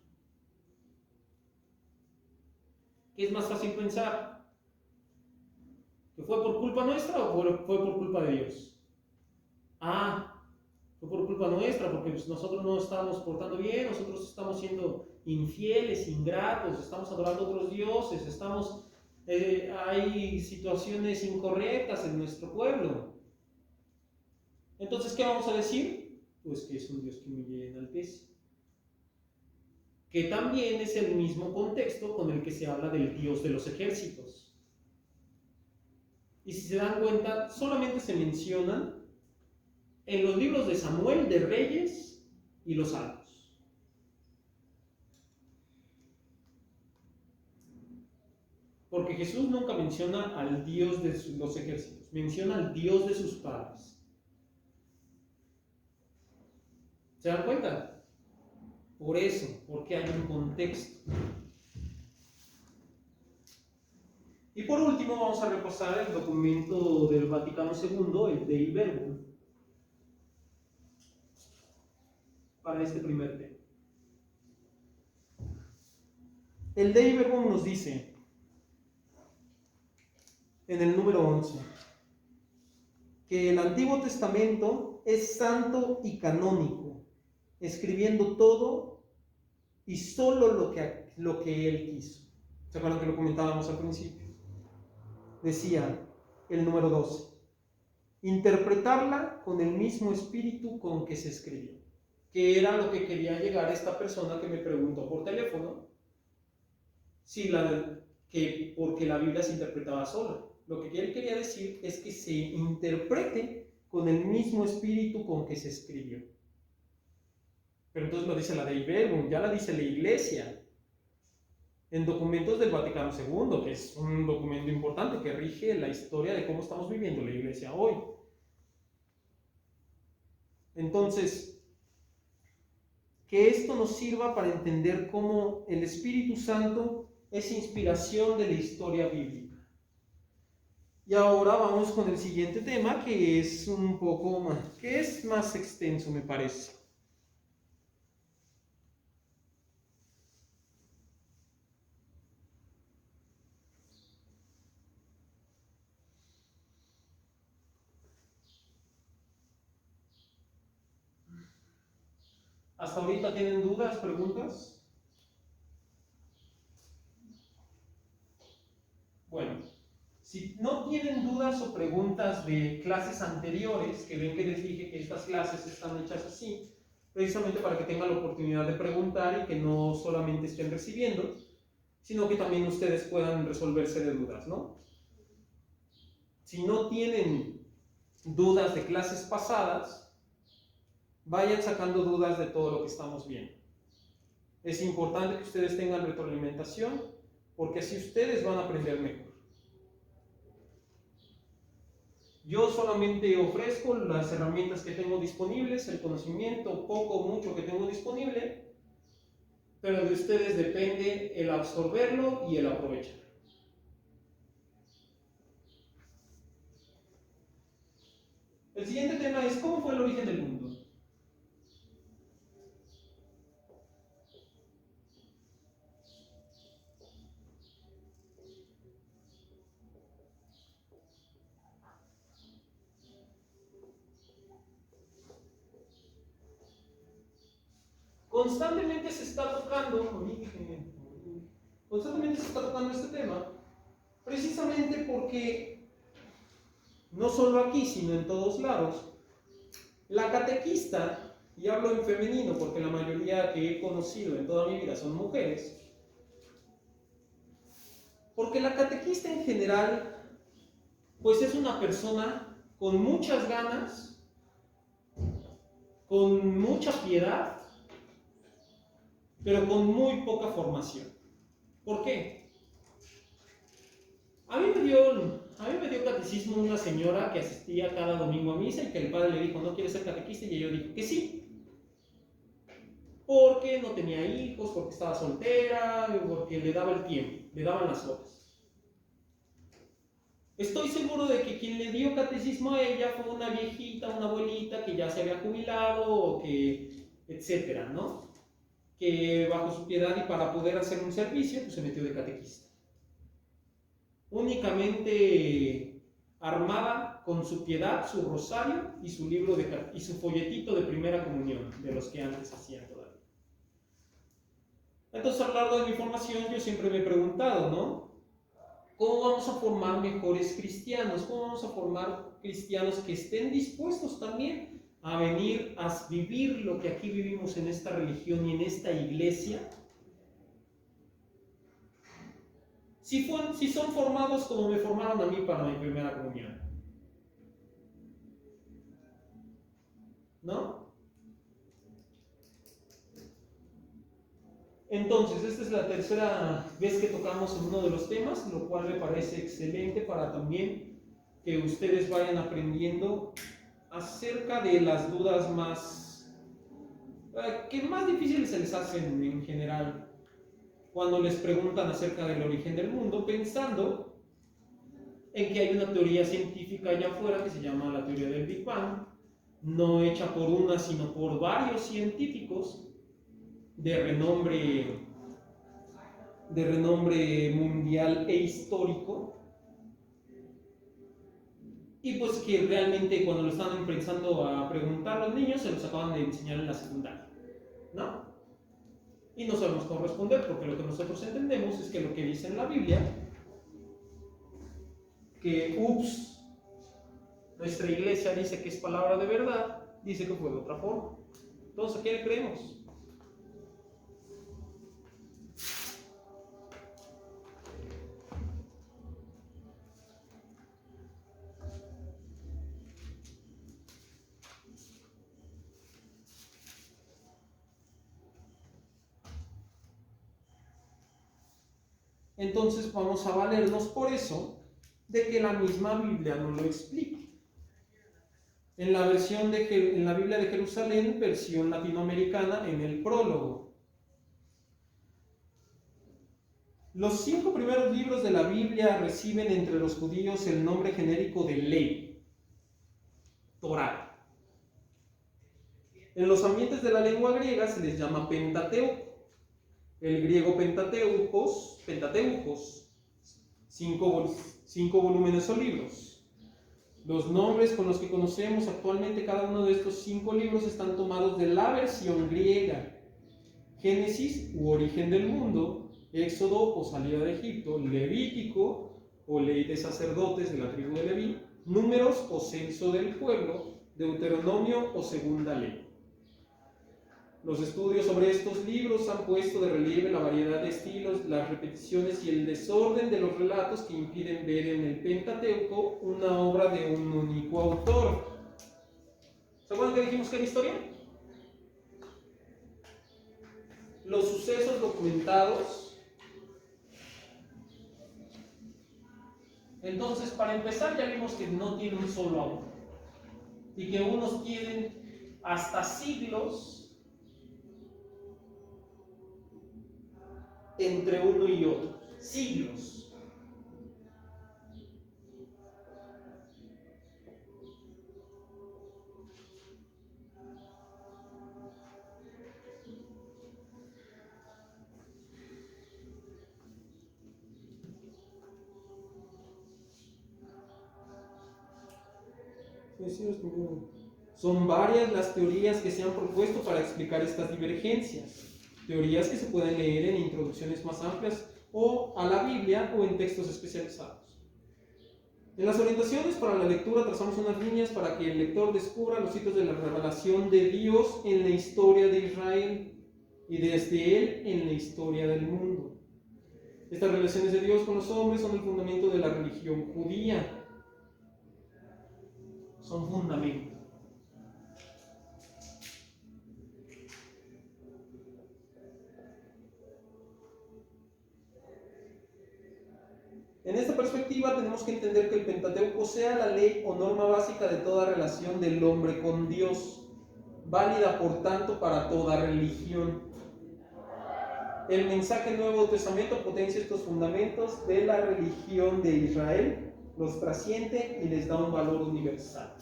A: ¿Qué es más fácil pensar? ¿Que fue por culpa nuestra o fue por culpa de Dios? Fue por culpa nuestra, porque pues, nosotros no estamos portando bien, nosotros estamos siendo infieles, ingratos, estamos adorando a otros dioses, hay situaciones incorrectas en nuestro pueblo. Entonces, ¿qué vamos a decir? Pues que es un Dios que humilla y enaltece. Que también es el mismo contexto con el que se habla del Dios de los ejércitos. Y si se dan cuenta, solamente se mencionan en los libros de Samuel, de Reyes y los Salmos. Porque Jesús nunca menciona al Dios de los ejércitos, menciona al Dios de sus padres. ¿Se dan cuenta? Por eso, porque hay un contexto. Y por último vamos a repasar el documento del Vaticano II, el Dei Verbum, para este primer tema. El Dei Verbum nos dice, en el número 11, que el Antiguo Testamento es santo y canónico, escribiendo todo y solo lo que Él quiso. ¿Se acuerdan que lo comentábamos al principio? Decía el número 12, interpretarla con el mismo espíritu con que se escribió. que era lo que quería llegar a esta persona que me preguntó por teléfono, porque la Biblia se interpretaba sola. Lo que él quería decir es que se interprete con el mismo espíritu con que se escribió. Pero entonces lo dice la Dei Verbum, ya la dice la Iglesia, en documentos del Vaticano II, que es un documento importante que rige la historia de cómo estamos viviendo la Iglesia hoy. Entonces, que esto nos sirva para entender cómo el Espíritu Santo es inspiración de la historia bíblica. Y ahora vamos con el siguiente tema, que es un poco más, que es más extenso, me parece. ¿Hasta ahorita tienen dudas, preguntas? Bueno, si no tienen dudas o preguntas de clases anteriores, que ven que les dije que estas clases están hechas así, precisamente para que tengan la oportunidad de preguntar y que no solamente estén recibiendo, sino que también ustedes puedan resolverse de dudas, ¿no? Si no tienen dudas de clases pasadas, vayan sacando dudas de todo lo que estamos viendo. Es importante que ustedes tengan retroalimentación, porque así ustedes van a aprender mejor. Yo solamente ofrezco las herramientas que tengo disponibles, el conocimiento, poco o mucho que tengo disponible, pero de ustedes depende el absorberlo y el aprovechar. El siguiente tema es: ¿cómo fue el origen del mundo? Constantemente se está tocando este tema, precisamente porque no solo aquí, sino en todos lados, la catequista, y hablo en femenino porque la mayoría que he conocido en toda mi vida son mujeres, porque la catequista en general, pues es una persona con muchas ganas, con mucha piedad, pero con muy poca formación. ¿Por qué? A mí me dio catecismo una señora que asistía cada domingo a misa y que el padre le dijo: ¿no quieres ser catequista? Y ella dijo que sí, porque no tenía hijos, porque estaba soltera, porque le daba el tiempo, le daban las horas. Estoy seguro de que quien le dio catecismo a ella fue una viejita, una abuelita que ya se había jubilado, o que, etcétera, ¿no? Que bajo su piedad y para poder hacer un servicio, pues se metió de catequista. Únicamente armada con su piedad, su rosario y su libro y su folletito de primera comunión, de los que antes hacían todavía. Entonces, a lo largo de mi formación, yo siempre me he preguntado, ¿no? ¿Cómo vamos a formar mejores cristianos? ¿Cómo vamos a formar cristianos que estén dispuestos también a venir a vivir lo que aquí vivimos en esta religión y en esta iglesia? Si son formados como me formaron a mí para mi primera comunión, ¿no? Entonces, esta es la tercera vez que tocamos en uno de los temas, lo cual me parece excelente para también que ustedes vayan aprendiendo acerca de las dudas que más difíciles se les hacen en general cuando les preguntan acerca del origen del mundo, pensando en que hay una teoría científica allá afuera que se llama la teoría del Big Bang, no hecha por una, sino por varios científicos de renombre mundial e histórico, y pues que realmente cuando lo están empezando a preguntar a los niños se los acaban de enseñar en la secundaria, ¿no? Y no sabemos cómo responder, porque lo que nosotros entendemos es que lo que dice en la Biblia, que nuestra iglesia dice que es palabra de verdad, dice que fue de otra forma. Entonces, ¿a quién le creemos? Entonces vamos a valernos por eso de que la misma Biblia nos lo explique. En la en la Biblia de Jerusalén, versión latinoamericana, en el prólogo. Los 5 primeros libros de la Biblia reciben entre los judíos el nombre genérico de ley, Torá. En los ambientes de la lengua griega se les llama Pentateuco. El griego Pentateucos, 5 volúmenes o libros. Los nombres con los que conocemos actualmente cada uno de estos 5 libros están tomados de la versión griega. Génesis u origen del mundo, Éxodo o salida de Egipto, Levítico o ley de sacerdotes de la tribu de Leví, Números o censo del pueblo, Deuteronomio o segunda ley. Los estudios sobre estos libros han puesto de relieve la variedad de estilos, las repeticiones y el desorden de los relatos que impiden ver en el Pentateuco una obra de un único autor. ¿Se acuerdan que dijimos que era historia? Los sucesos documentados. Entonces, para empezar, ya vimos que no tiene un solo autor y que unos tienen hasta siglos entre uno y otro, siglos. Son varias las teorías que se han propuesto para explicar estas divergencias. Teorías que se pueden leer en introducciones más amplias o a la Biblia o en textos especializados. En las orientaciones para la lectura trazamos unas líneas para que el lector descubra los hitos de la revelación de Dios en la historia de Israel y desde él en la historia del mundo. Estas relaciones de Dios con los hombres son el fundamento de la religión judía. Son fundamento. En esta perspectiva tenemos que entender que el Pentateuco sea la ley o norma básica de toda relación del hombre con Dios, válida por tanto para toda religión. El mensaje del Nuevo Testamento potencia estos fundamentos de la religión de Israel, los trasciende y les da un valor universal.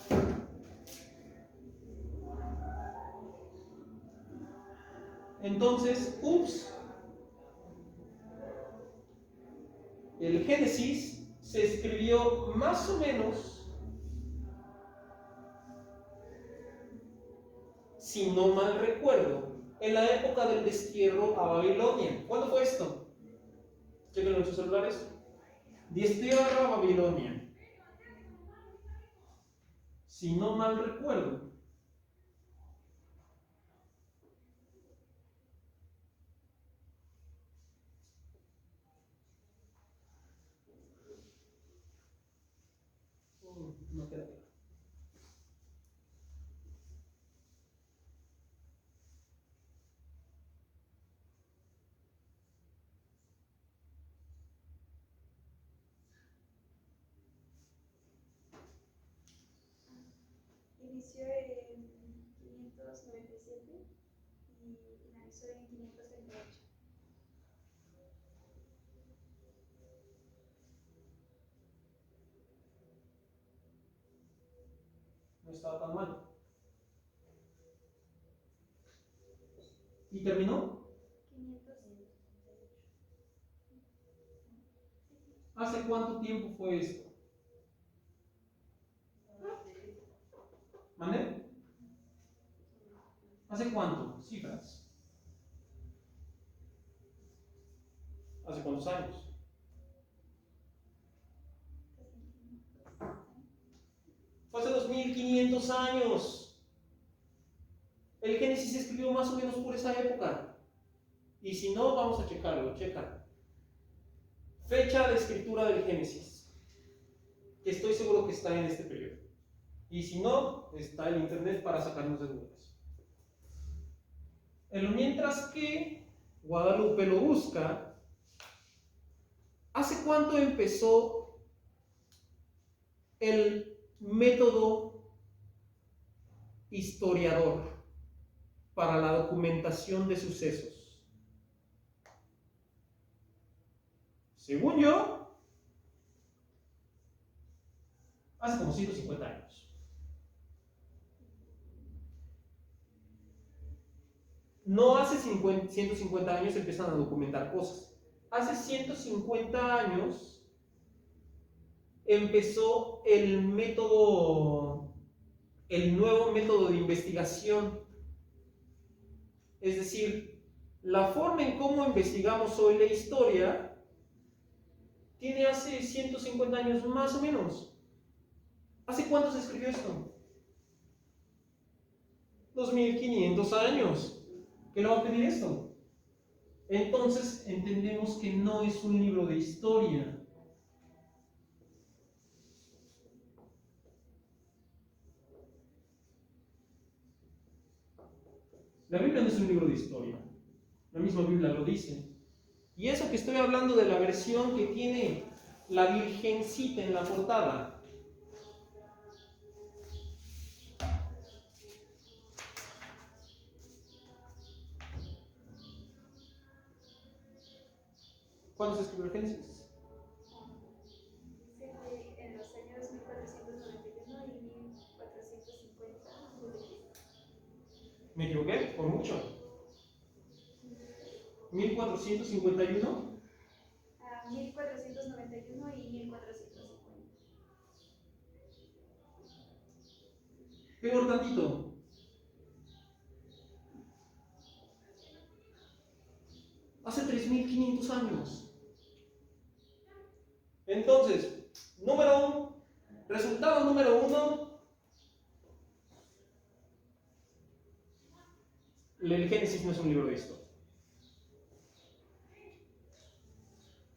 A: Entonces, el Génesis se escribió más o menos, si no mal recuerdo, en la época del destierro a Babilonia. ¿Cuándo fue esto? Chequen en sus celulares. Destierro a Babilonia. Si no mal recuerdo. No queda claro.
C: Inició en 597 y finalizó en 538.
A: No estaba tan mal. ¿Y terminó?
C: 568.
A: ¿Hace cuánto tiempo fue esto? ¿Mande? ¿Hace cuánto? Cifras. ¿Hace cuántos años? Fue hace 2500 años. El Génesis Génesis se escribió más o menos por esa época. Y si no, vamos a checarlo, checa. Fecha de escritura del Génesis, que estoy seguro que está en este periodo. Y si no, está en internet para sacarnos de dudas. En lo mientras que Guadalupe lo busca, ¿hace cuánto empezó el método historiador para la documentación de sucesos? Según yo, hace como 150 años. No hace 150 años empiezan a documentar cosas. Hace 150 años empezó el nuevo método de investigación. Es decir, la forma en cómo investigamos hoy la historia tiene hace 150 años más o menos. ¿Hace cuánto se escribió esto? 2500 años. ¿Qué le va a pedir esto? Entonces entendemos que no es un libro de historia. La Biblia no es un libro de historia. La misma Biblia lo dice. Y eso que estoy hablando de la versión que tiene la Virgencita en la portada. ¿Cuándo se escribió el Génesis?
C: En los años 1491 y 1450 a.C.
A: ¿Me equivoqué? Por mucho. 1451.
C: A 1491 y 1450.
A: Peor tantito. Hace 3500 años. Entonces, resultado número 1, el Génesis no es un libro de historia.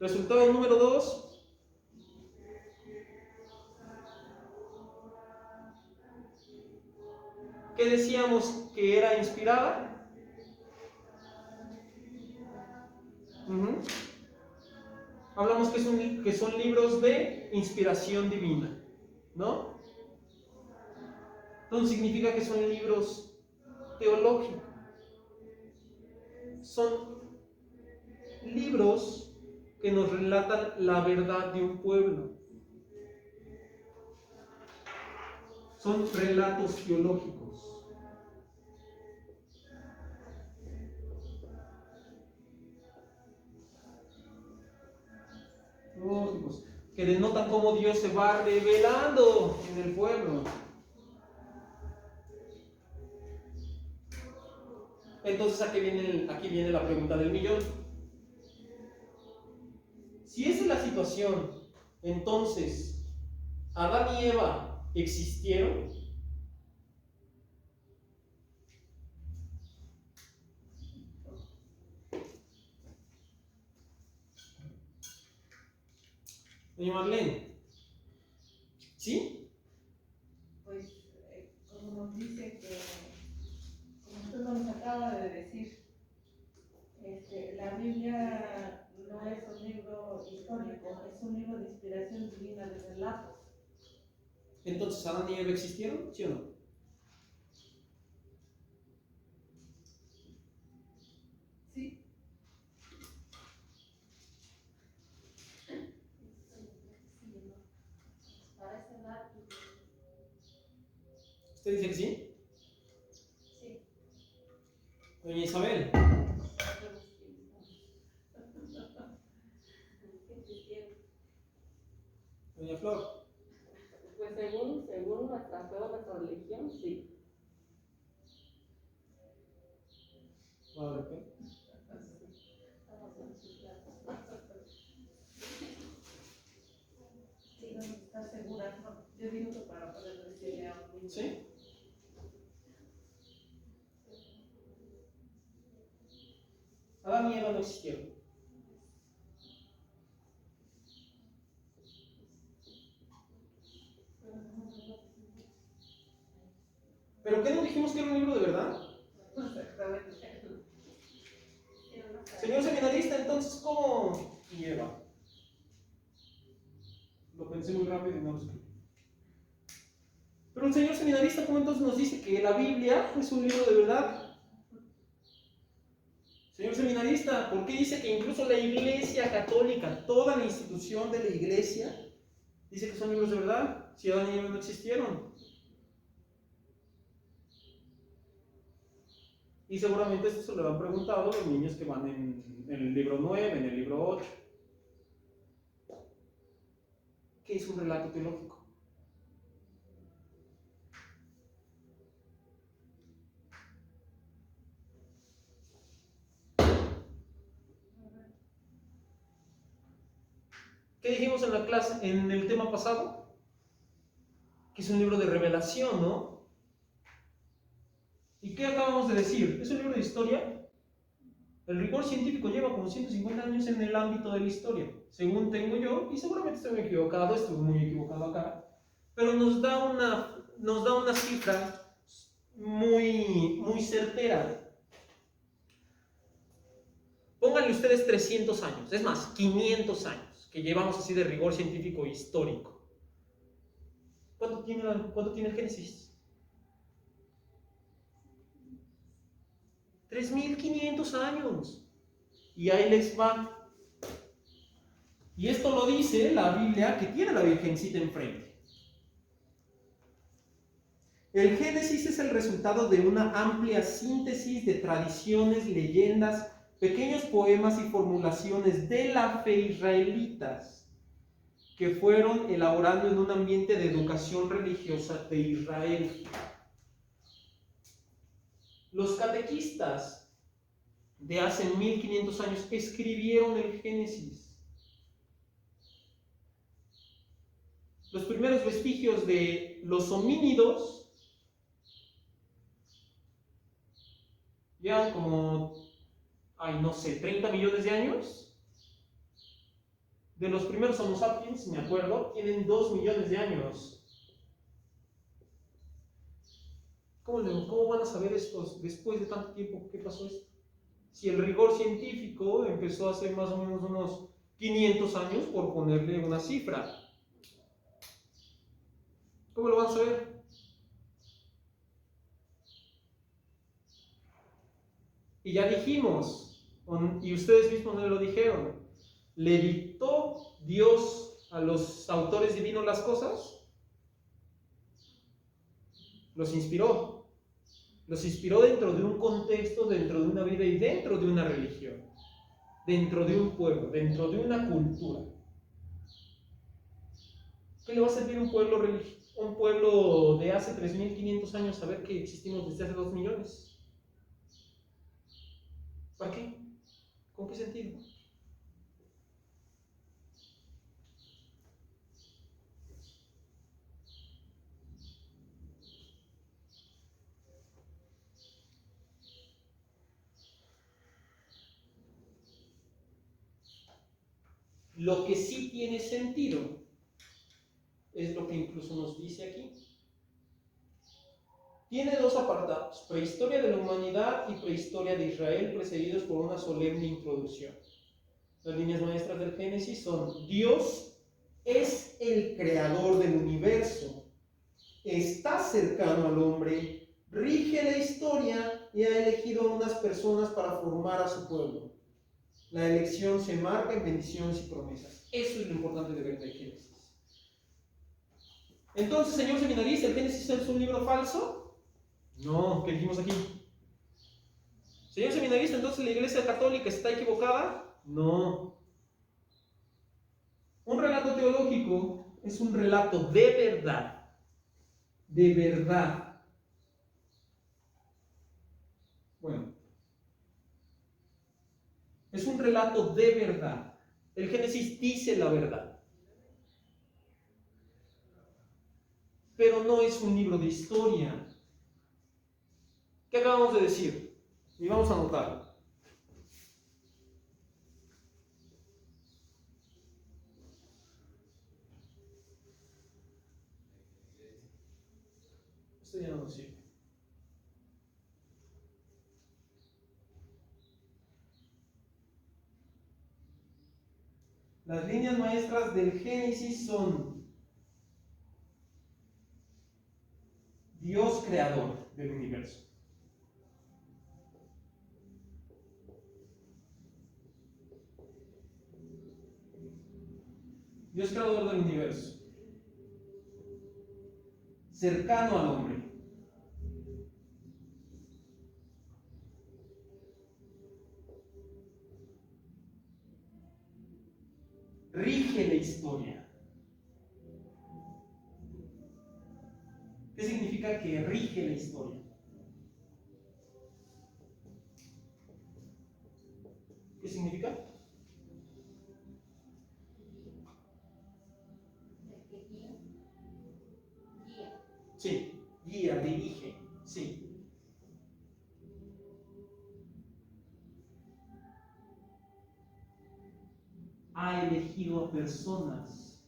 A: Resultado número 2, ¿qué decíamos que era inspirada? Hablamos que son libros de inspiración divina, ¿no? Entonces significa que son libros teológicos. Son libros que nos relatan la verdad de un pueblo. Son relatos teológicos. Teológicos, que denotan cómo Dios se va revelando en el pueblo. Entonces aquí viene la pregunta del millón. Si esa es la situación, entonces, ¿Adán y Eva existieron? Doña Marlene, ¿sí?
D: Pues, como nos dice que, como usted nos acaba de decir, la Biblia no es un libro histórico, es un libro de inspiración divina, de relatos.
A: Entonces, ¿Adán y Eva existieron? ¿Sí o no?
D: Sí.
A: ¿Usted dice que sí?
C: Sí.
A: Doña Isabel. Doña Flor.
B: Pues según nuestra fe o nuestra religión, sí.
A: Padre, ¿qué?
D: Sí, no está segura. No, yo digo que para poder decirle a un niño.
A: ¿Sí? Adán y Eva no existieron. ¿Pero qué no dijimos que era un libro de verdad? Señor seminarista, entonces, ¿cómo? Y Eva. Lo pensé muy rápido y no lo escribí. Pero el señor seminarista, ¿cómo entonces nos dice que la Biblia es un libro de verdad? Señor seminarista, ¿por qué dice que incluso la Iglesia Católica, toda la institución de la Iglesia, dice que son libros de verdad? Si Adán y Eva no existieron. Y seguramente esto se lo han preguntado los niños que van en el libro 9, en el libro 8. ¿Qué es un relato teológico? ¿Qué dijimos en la clase, en el tema pasado? Que es un libro de revelación, ¿no? ¿Y qué acabamos de decir? ¿Es un libro de historia? El rigor científico lleva como 150 años en el ámbito de la historia, según tengo yo, y seguramente estoy muy equivocado, estuve muy equivocado acá, pero nos da una cifra muy certera. Pónganle ustedes 300 años, es más, 500 años, que llevamos así de rigor científico histórico. ¿Cuánto tiene el Génesis? 3.500 años. Y ahí les va. Y esto lo dice la Biblia, que tiene la Virgencita enfrente. El Génesis es el resultado de una amplia síntesis de tradiciones, leyendas, pequeños poemas y formulaciones de la fe israelitas que fueron elaborando en un ambiente de educación religiosa de Israel. Los catequistas de hace 1500 años escribieron el Génesis. Los primeros vestigios de los homínidos llevan como, no sé, 30 millones de años. De los primeros Homo sapiens, me acuerdo, tienen 2 millones de años. ¿Cómo van a saber estos, después de tanto tiempo, qué pasó esto? Si el rigor científico empezó hace más o menos unos 500 años, por ponerle una cifra. ¿Cómo lo van a saber? Y ya dijimos, y ustedes mismos me lo dijeron, ¿le dictó Dios a los autores divinos las cosas? Los inspiró. Los inspiró dentro de un contexto, dentro de una vida y dentro de una religión, dentro de un pueblo, dentro de una cultura. ¿Qué le va a servir a un pueblo de hace 3.500 años saber que existimos desde hace 2 millones? ¿Para qué? ¿Con qué sentido? Lo que sí tiene sentido es lo que incluso nos dice aquí. Tiene 2 apartados: prehistoria de la humanidad y prehistoria de Israel, precedidos por una solemne introducción. Las líneas maestras del Génesis son: Dios es el creador del universo, está cercano al hombre, rige la historia y ha elegido a unas personas para formar a su pueblo. La elección se marca en bendiciones y promesas. Eso es lo importante de ver el Génesis. Entonces, señor seminarista, ¿el Génesis es un libro falso? No, ¿qué dijimos aquí? Señor seminarista, ¿entonces la Iglesia Católica está equivocada? No. Un relato teológico es un relato de verdad. De verdad. Bueno. Es un relato de verdad. El Génesis dice la verdad. Pero no es un libro de historia. ¿Qué acabamos de decir? Y vamos a anotarlo. Esto ya no nos sirve. Las líneas maestras del Génesis son Dios creador del universo. Dios creador del universo. Cercano al hombre. Rige la historia. ¿Qué significa que rige la historia? ¿Qué significa? Sí, guía, dirige, sí. Ha elegido a personas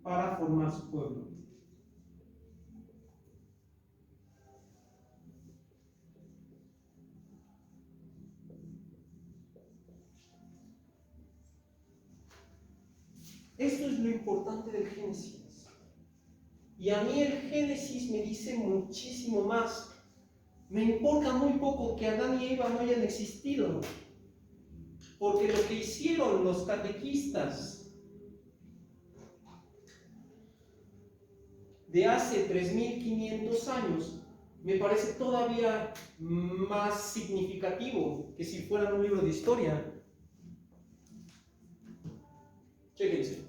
A: para formar su pueblo. Esto es lo importante del Génesis. Y a mí el Génesis me dice muchísimo más. Me importa muy poco que Adán y Eva no hayan existido. Porque lo que hicieron los catequistas de hace 3500 años me parece todavía más significativo que si fueran un libro de historia. Chéquense.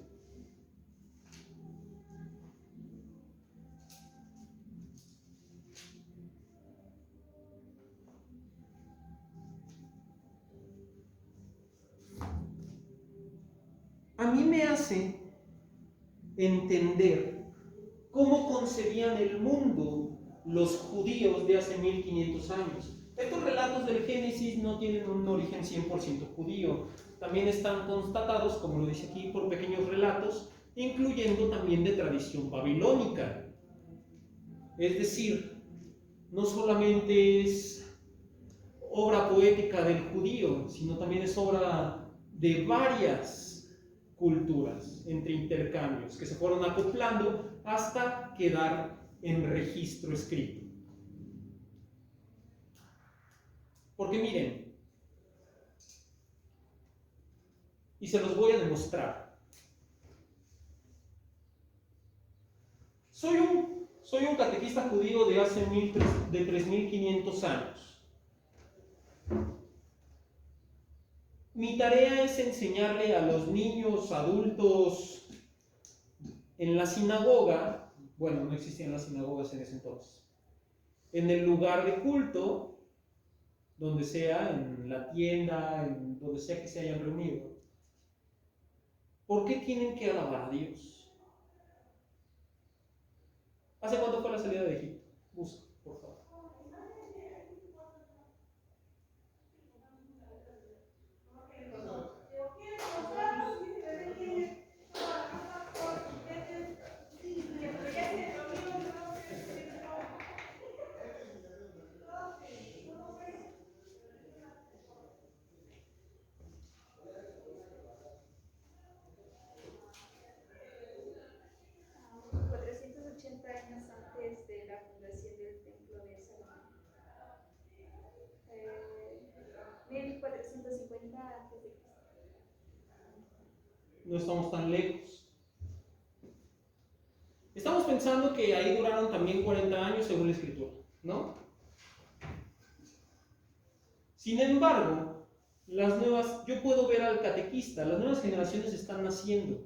A: A mí me hace entender cómo concebían el mundo los judíos de hace 1500 años. Estos relatos del Génesis no tienen un origen 100% judío. También están constatados, como lo dice aquí, por pequeños relatos, incluyendo también de tradición babilónica. Es decir, no solamente es obra poética del judío, sino también es obra de varias culturas, entre intercambios, que se fueron acoplando hasta quedar en registro escrito. Porque miren, y se los voy a demostrar. Soy un catequista judío de hace 3500 años. Mi tarea es enseñarle a los niños, adultos, en la sinagoga, bueno, no existían las sinagogas en ese entonces, en el lugar de culto, donde sea, en la tienda, en donde sea que se hayan reunido. ¿Por qué tienen que alabar a Dios? ¿Hace cuánto fue la salida de Egipto? Busca, por favor. No estamos tan lejos. Estamos pensando que ahí duraron también 40 años según la escritura, ¿no? Sin embargo, yo puedo ver al catequista, las nuevas generaciones están naciendo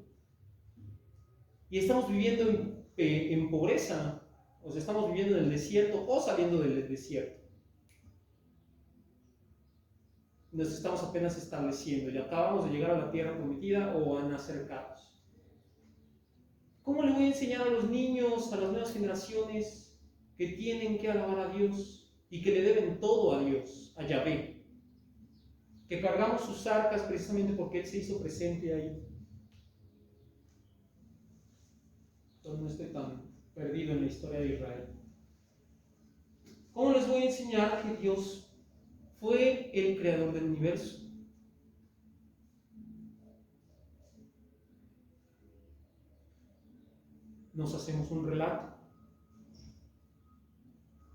A: y estamos viviendo en pobreza, o sea, estamos viviendo en el desierto o saliendo del desierto. Nos estamos apenas estableciendo y acabamos de llegar a la tierra prometida o a nacer cabos. ¿Cómo le voy a enseñar a los niños, a las nuevas generaciones, que tienen que alabar a Dios y que le deben todo a Dios, a Yahvé? que cargamos sus arcas precisamente porque Él se hizo presente ahí. Entonces no estoy tan perdido en la historia de Israel. ¿Cómo les voy a enseñar que Dios fue el creador del universo? Nos hacemos un relato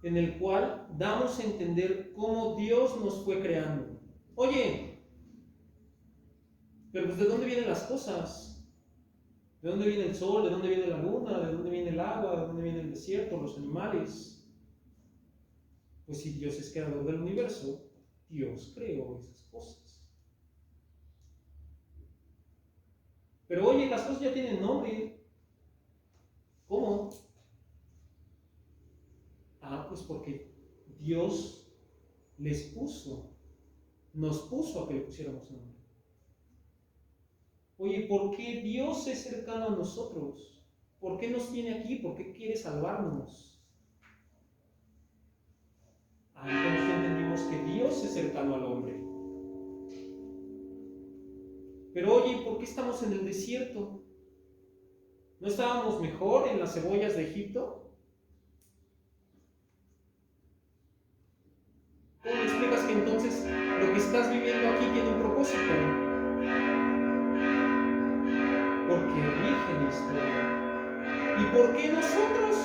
A: en el cual damos a entender cómo Dios nos fue creando. Oye, pero pues ¿de dónde vienen las cosas? ¿De dónde viene el sol? ¿De dónde viene la luna? ¿De dónde viene el agua? ¿De dónde viene el desierto? ¿Los animales? Pues si Dios es creador del universo, Dios creó esas cosas. Pero oye, las cosas ya tienen nombre. ¿Cómo? Pues porque Dios nos puso a que le pusiéramos nombre. Oye, ¿por qué Dios es cercano a nosotros? ¿Por qué nos tiene aquí? ¿Por qué quiere salvarnos? Entonces entendimos que Dios es cercano al hombre. Pero oye, ¿por qué estamos en el desierto? ¿No estábamos mejor en las cebollas de Egipto? ¿Cómo me explicas que entonces lo que estás viviendo aquí tiene un propósito? Porque rige la historia. ¿Y por qué nosotros?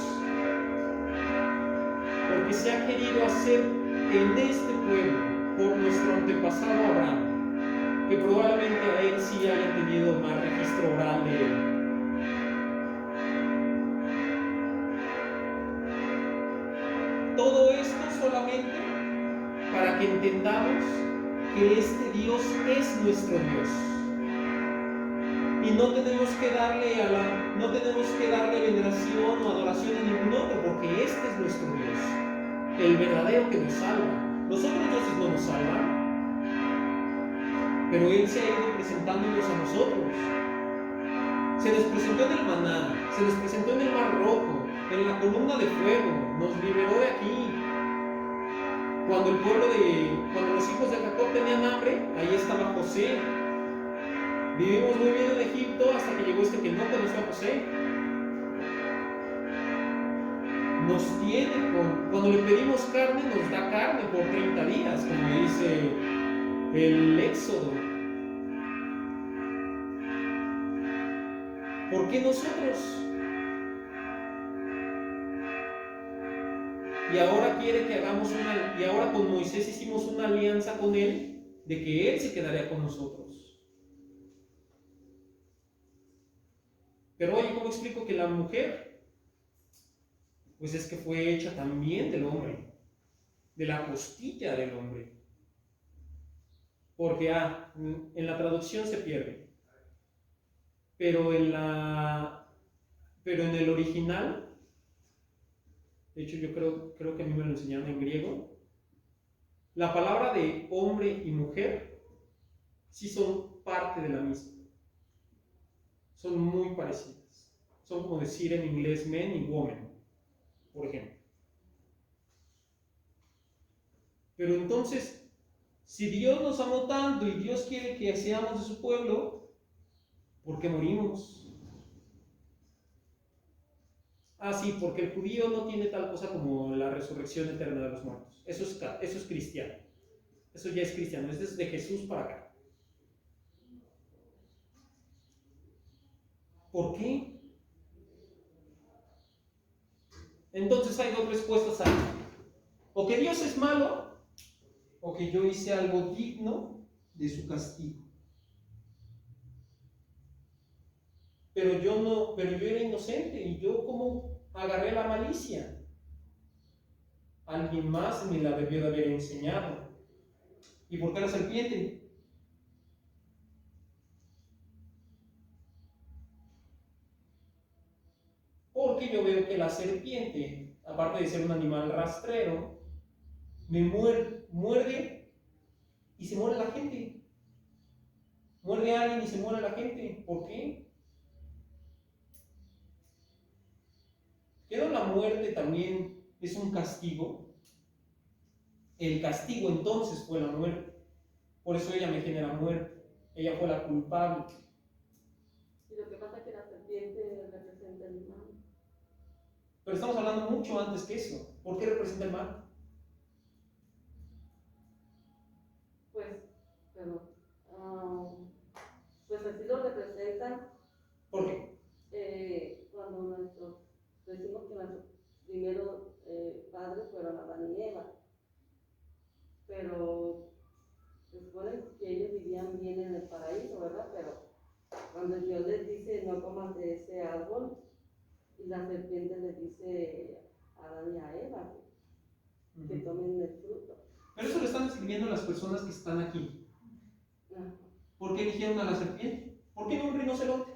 A: Porque se ha querido hacer en este pueblo, por nuestro antepasado Abraham, que probablemente a él sí haya tenido más registro oral de él. Todo esto solamente para que entendamos que este Dios es nuestro Dios. Y no tenemos que darle veneración o adoración a ningún otro, porque este es nuestro Dios, el verdadero que nos salva. Los otros dioses no nos salvan, pero Él se ha ido presentándonos a nosotros. Se nos presentó en el maná, se nos presentó en el mar rojo, en la columna de fuego, nos liberó de aquí. Cuando los hijos de Jacob tenían hambre, ahí estaba José. Vivimos muy bien en Egipto hasta que llegó este que no conoció a José. Nos tiene cuando le pedimos carne, nos da carne por 30 días, como dice el Éxodo. ¿Por qué nosotros? Y ahora quiere que y ahora con Moisés hicimos una alianza con él, de que él se quedaría con nosotros. Pero oye, ¿cómo explico que la mujer? Pues es que fue hecha también del hombre, de la costilla del hombre. Porque en la traducción se pierde. Pero en el original, de hecho yo creo que a mí me lo enseñaron en griego, la palabra de hombre y mujer sí son parte de la misma. Son muy parecidas. Son como decir en inglés men y woman, por ejemplo. Pero entonces, si Dios nos amó tanto y Dios quiere que seamos de su pueblo, ¿por qué morimos? Sí, porque el judío no tiene tal cosa como la resurrección eterna de los muertos. Eso es cristiano. Eso ya es cristiano. Es desde Jesús para acá. ¿Por qué? Entonces hay dos respuestas ahí. O que Dios es malo, o que yo hice algo digno de su castigo. Pero yo era inocente y yo como agarré la malicia. Alguien más me la debió de haber enseñado. ¿Y por qué la serpiente? Porque yo veo que la serpiente, aparte de ser un animal rastrero, me muerde y se muere la gente. Muerde a alguien y se muere la gente. ¿Por qué? ¿Qué no la muerte también es un castigo? El castigo entonces fue la muerte. Por eso ella me genera muerte. Ella fue la culpable.
B: Y lo que pasa es que la serpiente representa el mal.
A: Pero estamos hablando mucho antes que eso. ¿Por qué representa el mal?
B: Pues, pero, pues así lo representan
A: ¿Por qué?
B: cuando decimos que nuestros primeros padres fueron Adán y Eva. Pero se supone que ellos vivían bien en el paraíso, ¿verdad? Pero cuando Dios les dice no comas de ese árbol, y la serpiente les dice a Adán y a Eva que tomen el fruto.
A: Pero eso lo están escribiendo las personas que están aquí.
B: Ajá.
A: ¿Por qué eligieron a la serpiente? ¿Por qué no un rinoceronte?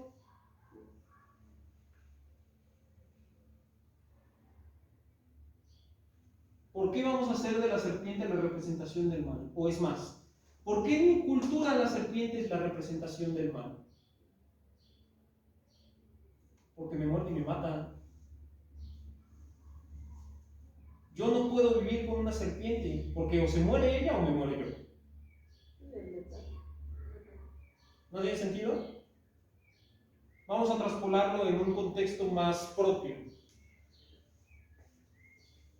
A: ¿Por qué vamos a hacer de la serpiente la representación del mal? O es más, ¿por qué en mi cultura la serpiente es la representación del mal? Porque me muerde y me mata. Yo no puedo vivir con una serpiente, porque o se muere ella o me muero yo. ¿No tiene sentido? Vamos a traspolarlo en un contexto más propio.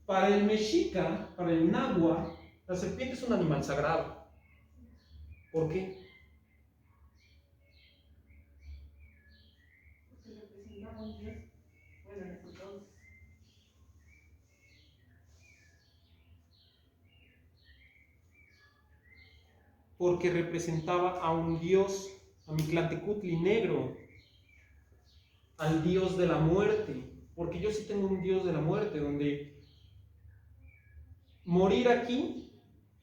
A: Para el mexica, para el náhuatl, la serpiente es un animal sagrado. ¿Por qué?
D: Porque representaba un Dios, bueno, en ese entonces.
A: Porque representaba a un dios, a Mictlantecutli negro, al dios de la muerte. Porque yo sí tengo un dios de la muerte, donde morir aquí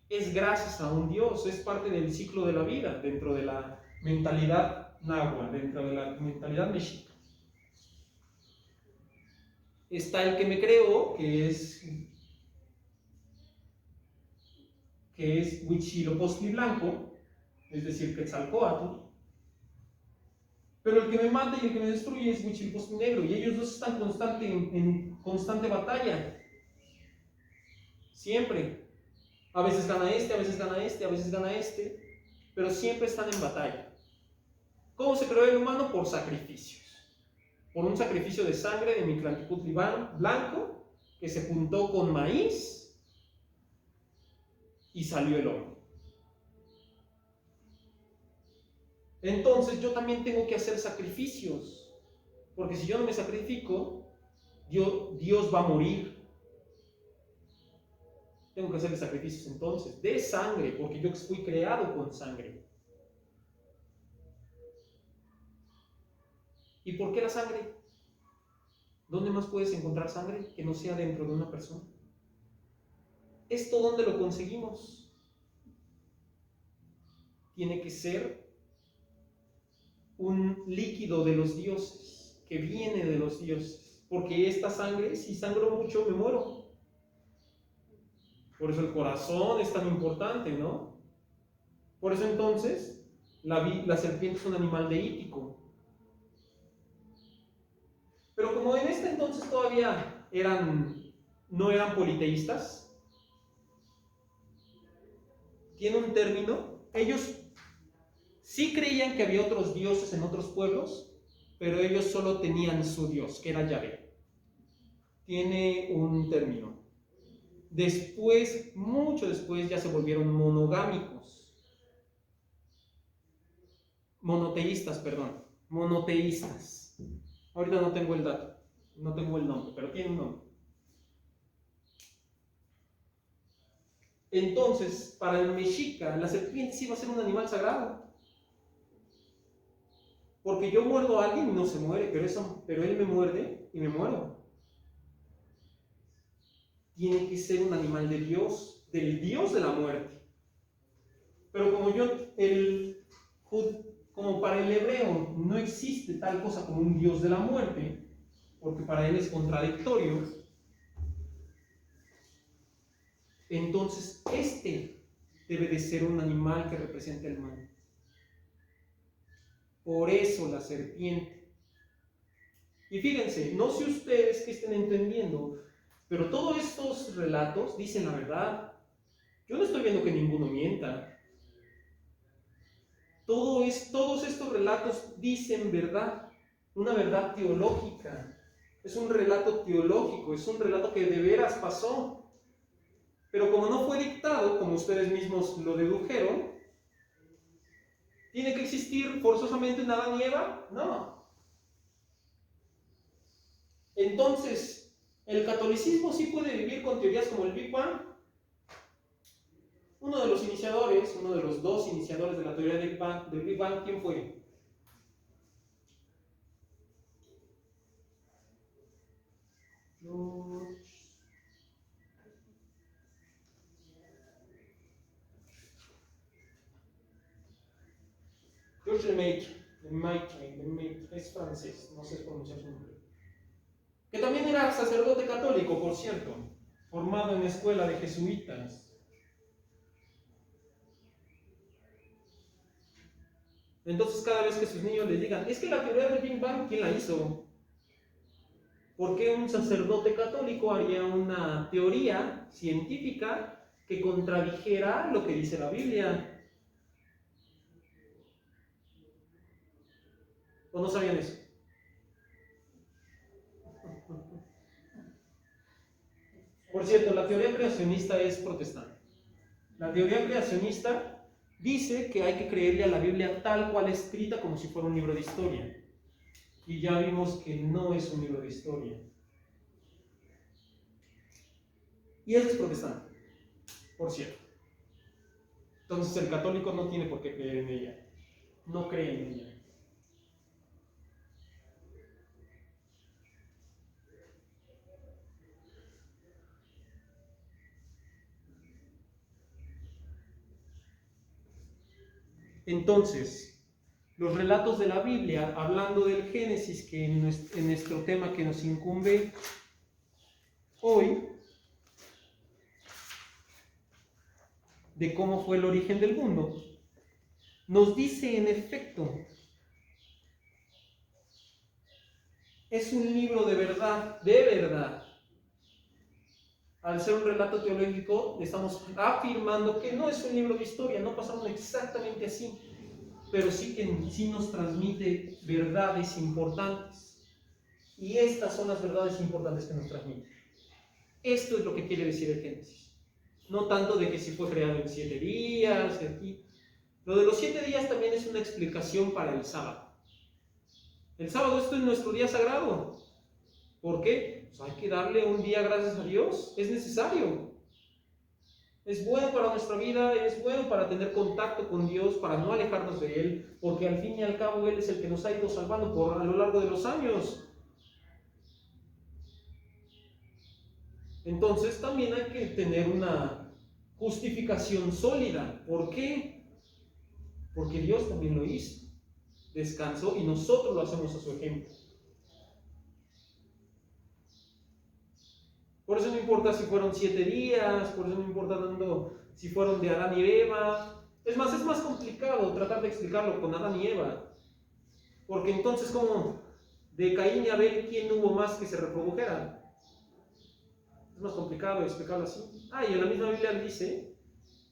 A: es gracias a un dios, es parte del ciclo de la vida, dentro de la mentalidad náhuatl, dentro de la mentalidad mexica. Está el que me creo, que es Huitzilopochtli blanco, es decir, Quetzalcóatl. Pero el que me mata y el que me destruye es Huitzilopochtli negro, y ellos dos están en constante batalla. Siempre. A veces gana este, a veces gana este, a veces gana este, pero siempre están en batalla. ¿Cómo se creó el humano? Por sacrificios. Por un sacrificio de sangre de Mictlantecutli blanco que se juntó con maíz y salió el hombre. Entonces yo también tengo que hacer sacrificios, porque si yo no me sacrifico, Dios va a morir. Tengo que hacer sacrificios entonces, de sangre, porque yo fui creado con sangre. ¿Y por qué la sangre? ¿Dónde más puedes encontrar sangre que no sea dentro de una persona? ¿Esto dónde lo conseguimos? Tiene que ser un líquido de los dioses, que viene de los dioses, porque esta sangre, si sangro mucho, me muero. Por eso el corazón es tan importante, ¿no? Por eso entonces la serpiente es un animal deítico. Pero como en este entonces todavía no eran politeístas, tiene un término. Ellos sí creían que había otros dioses en otros pueblos, pero ellos solo tenían su dios, que era Yahvé. Tiene un término. Después, mucho después, ya se volvieron monogámicos. Monoteístas. Ahorita no tengo el dato, no tengo el nombre, pero tiene un nombre. Entonces, para el mexica, la serpiente sí va a ser un animal sagrado. Porque yo muerdo a alguien y no se muere, pero él me muerde y me muero. Tiene que ser un animal de Dios, del Dios de la muerte. Pero como para el hebreo no existe tal cosa como un Dios de la muerte, porque para él es contradictorio, entonces este debe de ser un animal que represente el mal. Por eso la serpiente. Y fíjense, no sé ustedes qué estén entendiendo, pero todos estos relatos dicen la verdad. Yo no estoy viendo que ninguno mienta. todos estos relatos dicen verdad, una verdad teológica. Es un relato teológico, es un relato que de veras pasó. Pero como no fue dictado, como ustedes mismos lo dedujeron, ¿tiene que existir forzosamente un Adán y Eva? No. Entonces, ¿el catolicismo sí puede vivir con teorías como el Big Bang? Uno de los iniciadores, uno de los dos iniciadores de la teoría del Big Bang, ¿quién fue? George Lemaitre, es francés, no sé pronunciar su nombre. Que también era sacerdote católico, por cierto, formado en la escuela de jesuitas. Entonces, cada vez que sus niños les digan, es que la teoría del Big Bang, ¿quién la hizo? ¿Por qué un sacerdote católico haría una teoría científica que contradijera lo que dice la Biblia? ¿O no sabían eso? Por cierto, la teoría creacionista es protestante. La teoría creacionista dice que hay que creerle a la Biblia tal cual escrita como si fuera un libro de historia. Y ya vimos que no es un libro de historia. Y es protestante, por cierto. Entonces el católico no tiene por qué creer en ella. No cree en ella. Entonces, los relatos de la Biblia, hablando del Génesis, que en nuestro tema que nos incumbe hoy, de cómo fue el origen del mundo, nos dice en efecto, es un libro de verdad, de verdad. Al ser un relato teológico, estamos afirmando que no es un libro de historia, no pasaron exactamente así, pero sí que sí nos transmite verdades importantes. Y estas son las verdades importantes que nos transmite. Esto es lo que quiere decir el Génesis. No tanto de que si fue creado en 7 días, aquí. Lo de los 7 días también es una explicación para el sábado. El sábado esto es nuestro día sagrado. ¿Por qué? Pues hay que darle un día gracias a Dios. Es necesario. Es bueno para nuestra vida, es bueno para tener contacto con Dios, para no alejarnos de Él, porque al fin y al cabo Él es el que nos ha ido salvando a lo largo de los años. Entonces también hay que tener una justificación sólida. ¿Por qué? Porque Dios también lo hizo. Descansó y nosotros lo hacemos a su ejemplo. Por eso no importa si fueron 7 días, por eso no importa tanto si fueron de Adán y Eva. Es más complicado tratar de explicarlo con Adán y Eva. Porque entonces, ¿cómo? De Caín y Abel, ¿quién hubo más que se reprodujeran? Es más complicado explicarlo así. Y en la misma Biblia dice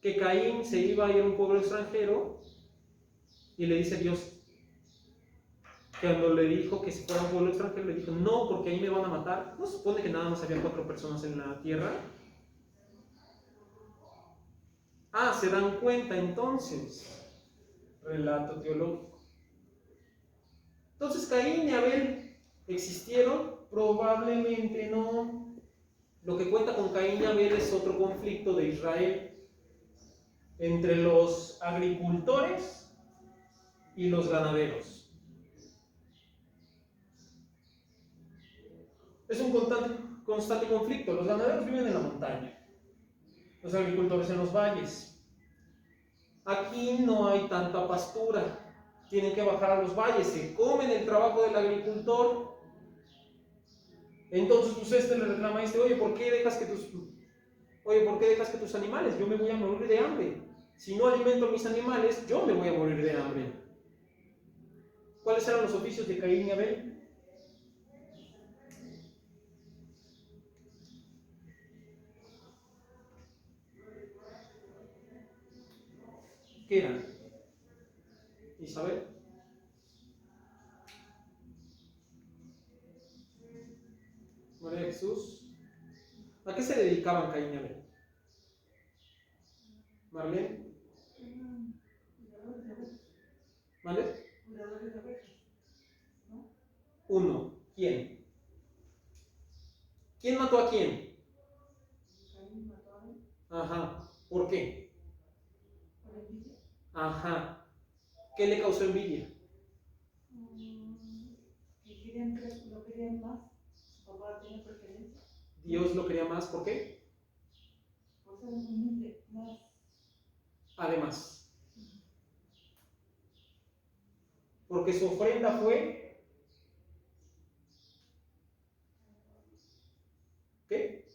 A: que Caín se iba a ir a un pueblo extranjero y le dice a Dios, que cuando le dijo que se fuera a un pueblo extranjero, le dijo, no, porque ahí me van a matar. ¿No se supone que nada más había 4 personas en la tierra? Se dan cuenta entonces. Relato teológico. Entonces, Caín y Abel existieron, probablemente no. Lo que cuenta con Caín y Abel es otro conflicto de Israel entre los agricultores y los ganaderos. Es un constante conflicto. Los ganaderos viven en la montaña, los agricultores en los valles. Aquí no hay tanta pastura, tienen que bajar a los valles, se comen el trabajo del agricultor. Entonces pues le reclama a oye, ¿por qué dejas que tus animales? Yo me voy a morir de hambre. Si no alimento a mis animales, yo me voy a morir de hambre. ¿Cuáles eran los oficios de Caín y Abel? ¿Qué eran? Isabel. María de Jesús. ¿A qué se dedicaban Caín y Abel? Marlene. ¿Vale?
D: Cuidadores de ovejas, ¿no?
A: Uno. ¿Quién? ¿Quién mató a quién?
D: Caín mató a Abel
A: Ajá. ¿Por qué?
D: por envidia.
A: Ajá. ¿Qué le causó envidia?
D: Que lo querían más. Su papá tenía preferencia.
A: Dios lo quería más. ¿Por qué?
D: Por ser humilde, más.
A: Además. Porque su ofrenda fue... ¿Qué?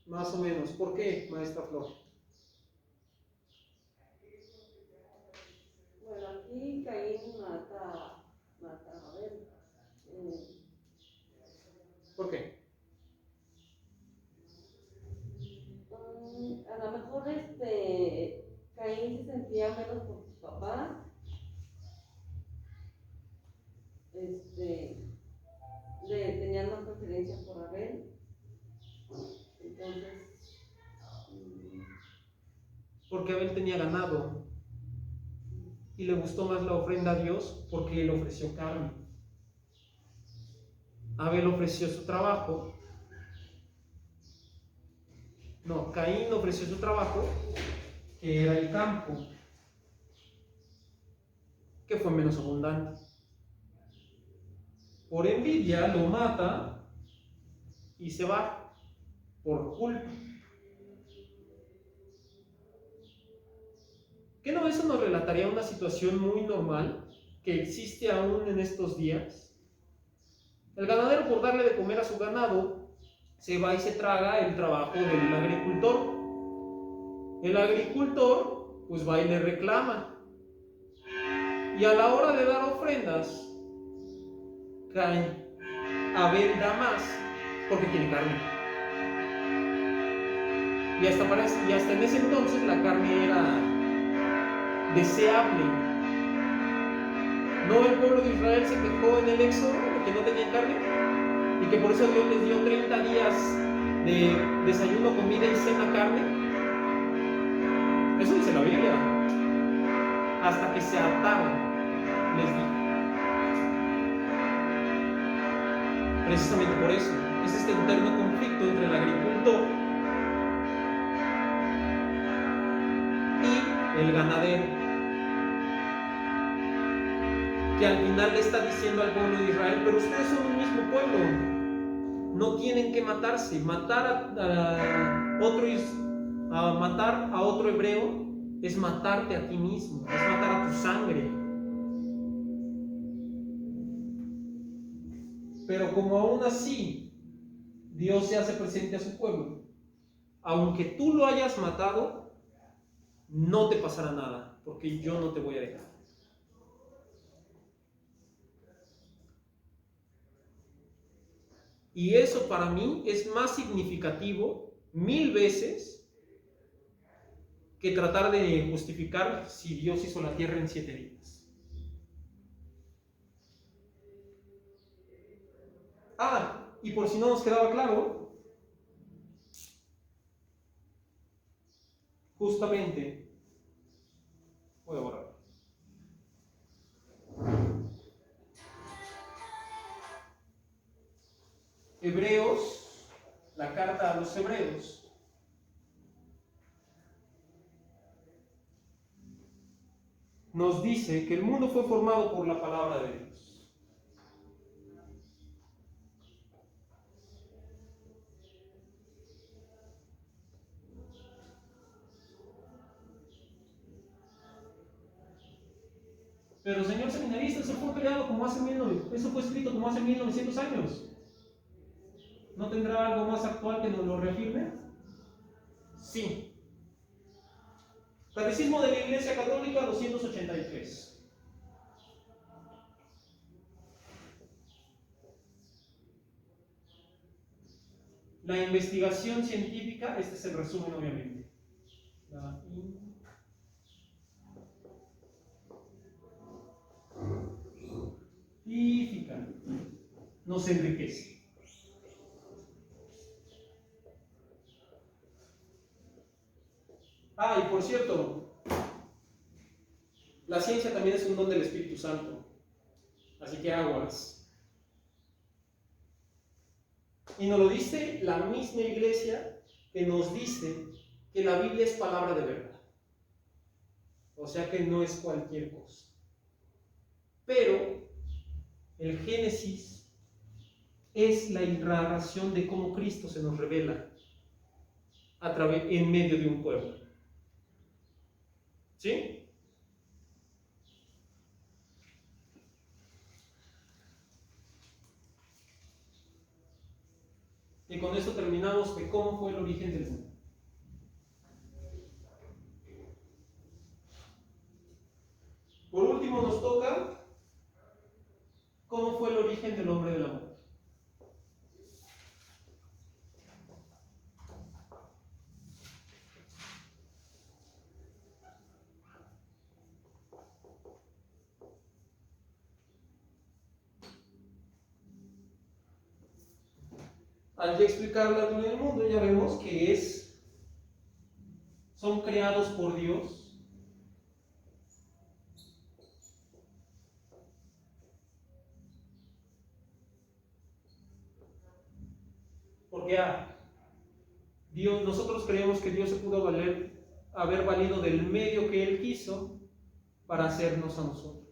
A: Más o menos. ¿Por qué, maestra Flor?
B: Bueno, aquí Caín mata a Abel.
A: ¿Por qué?
B: A lo mejor Caín se sentía menos por su papá. Le tenían más preferencia por Abel. Entonces,
A: Porque Abel tenía ganado y le gustó más la ofrenda a Dios porque él ofreció carne. Abel ofreció su trabajo. No, Caín ofreció su trabajo, que era el campo, que fue menos abundante. Por envidia lo mata y se va por culpa. ¿Qué no eso nos relataría una situación muy normal que existe aún en estos días? El ganadero, por darle de comer a su ganado, se va y se traga el trabajo del agricultor. El agricultor pues va y le reclama. Y a la hora de dar ofrendas, Abel da más porque tiene carne. Y hasta en ese entonces la carne era deseable. ¿No el pueblo de Israel se quejó en el Éxodo de que no tenían carne? Y que por eso Dios les dio 30 días de desayuno, comida y cena carne. Eso dice la Biblia. Hasta que se hartaron, les dijo. Precisamente por eso, es este interno conflicto entre el agricultor y el ganadero, que al final le está diciendo al pueblo de Israel: pero ustedes son un mismo pueblo, no tienen que matarse. Matar a otro hebreo es matarte a ti mismo, es matar a tu sangre. Pero como aún así Dios se hace presente a su pueblo, aunque tú lo hayas matado, no te pasará nada, porque yo no te voy a dejar. Y eso para mí es más significativo 1000 veces que tratar de justificar si Dios hizo la tierra en 7 días. Y por si no nos quedaba claro, justamente, voy a borrar. Hebreos, la carta a los Hebreos, nos dice que el mundo fue formado por la palabra de Dios. Pero señor seminarista, eso fue creado como eso fue escrito como hace 1900 años. ¿No tendrá algo más actual que nos lo reafirme? Sí. Catecismo de la Iglesia Católica 283. La investigación científica, este es el resumen obviamente. nos enriquece. Ah, y por cierto, la ciencia también es un don del Espíritu Santo, así que aguas. Y nos lo dice la misma iglesia que nos dice que la Biblia es palabra de verdad. O sea que no es cualquier cosa. Pero el Génesis es la narración de cómo Cristo se nos revela en medio de un pueblo. ¿Sí? Y con esto terminamos de cómo fue el origen del mundo. Por último nos toca cómo fue el origen del hombre de la mujer. Al ya explicar la teoría del mundo, ya vemos que son creados por Dios. Porque nosotros creemos que Dios se pudo haber valido del medio que Él quiso para hacernos a nosotros.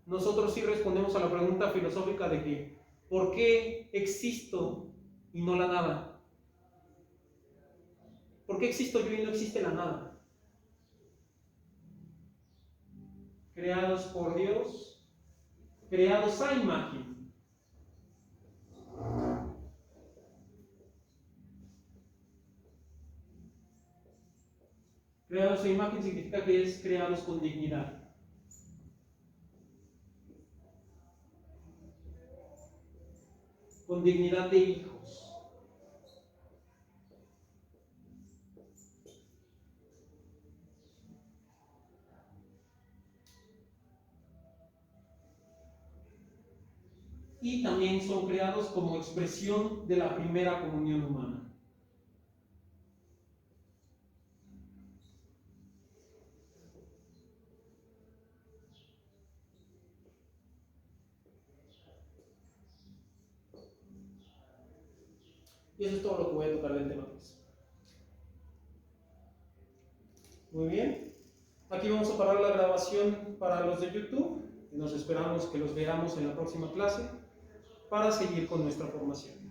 A: Nosotros sí respondemos a la pregunta filosófica de que ¿por qué existo y no la nada? ¿Por qué existo yo y no existe la nada? Creados por Dios, creados a imagen. Creados a imagen significa que es creados con dignidad. Con dignidad de hijos. Y también son creados como expresión de la primera comunión humana. Y eso es todo lo que voy a tocar del tema 3. Muy bien. Aquí vamos a parar la grabación para los de YouTube y nos esperamos que los veamos en la próxima clase para seguir con nuestra formación.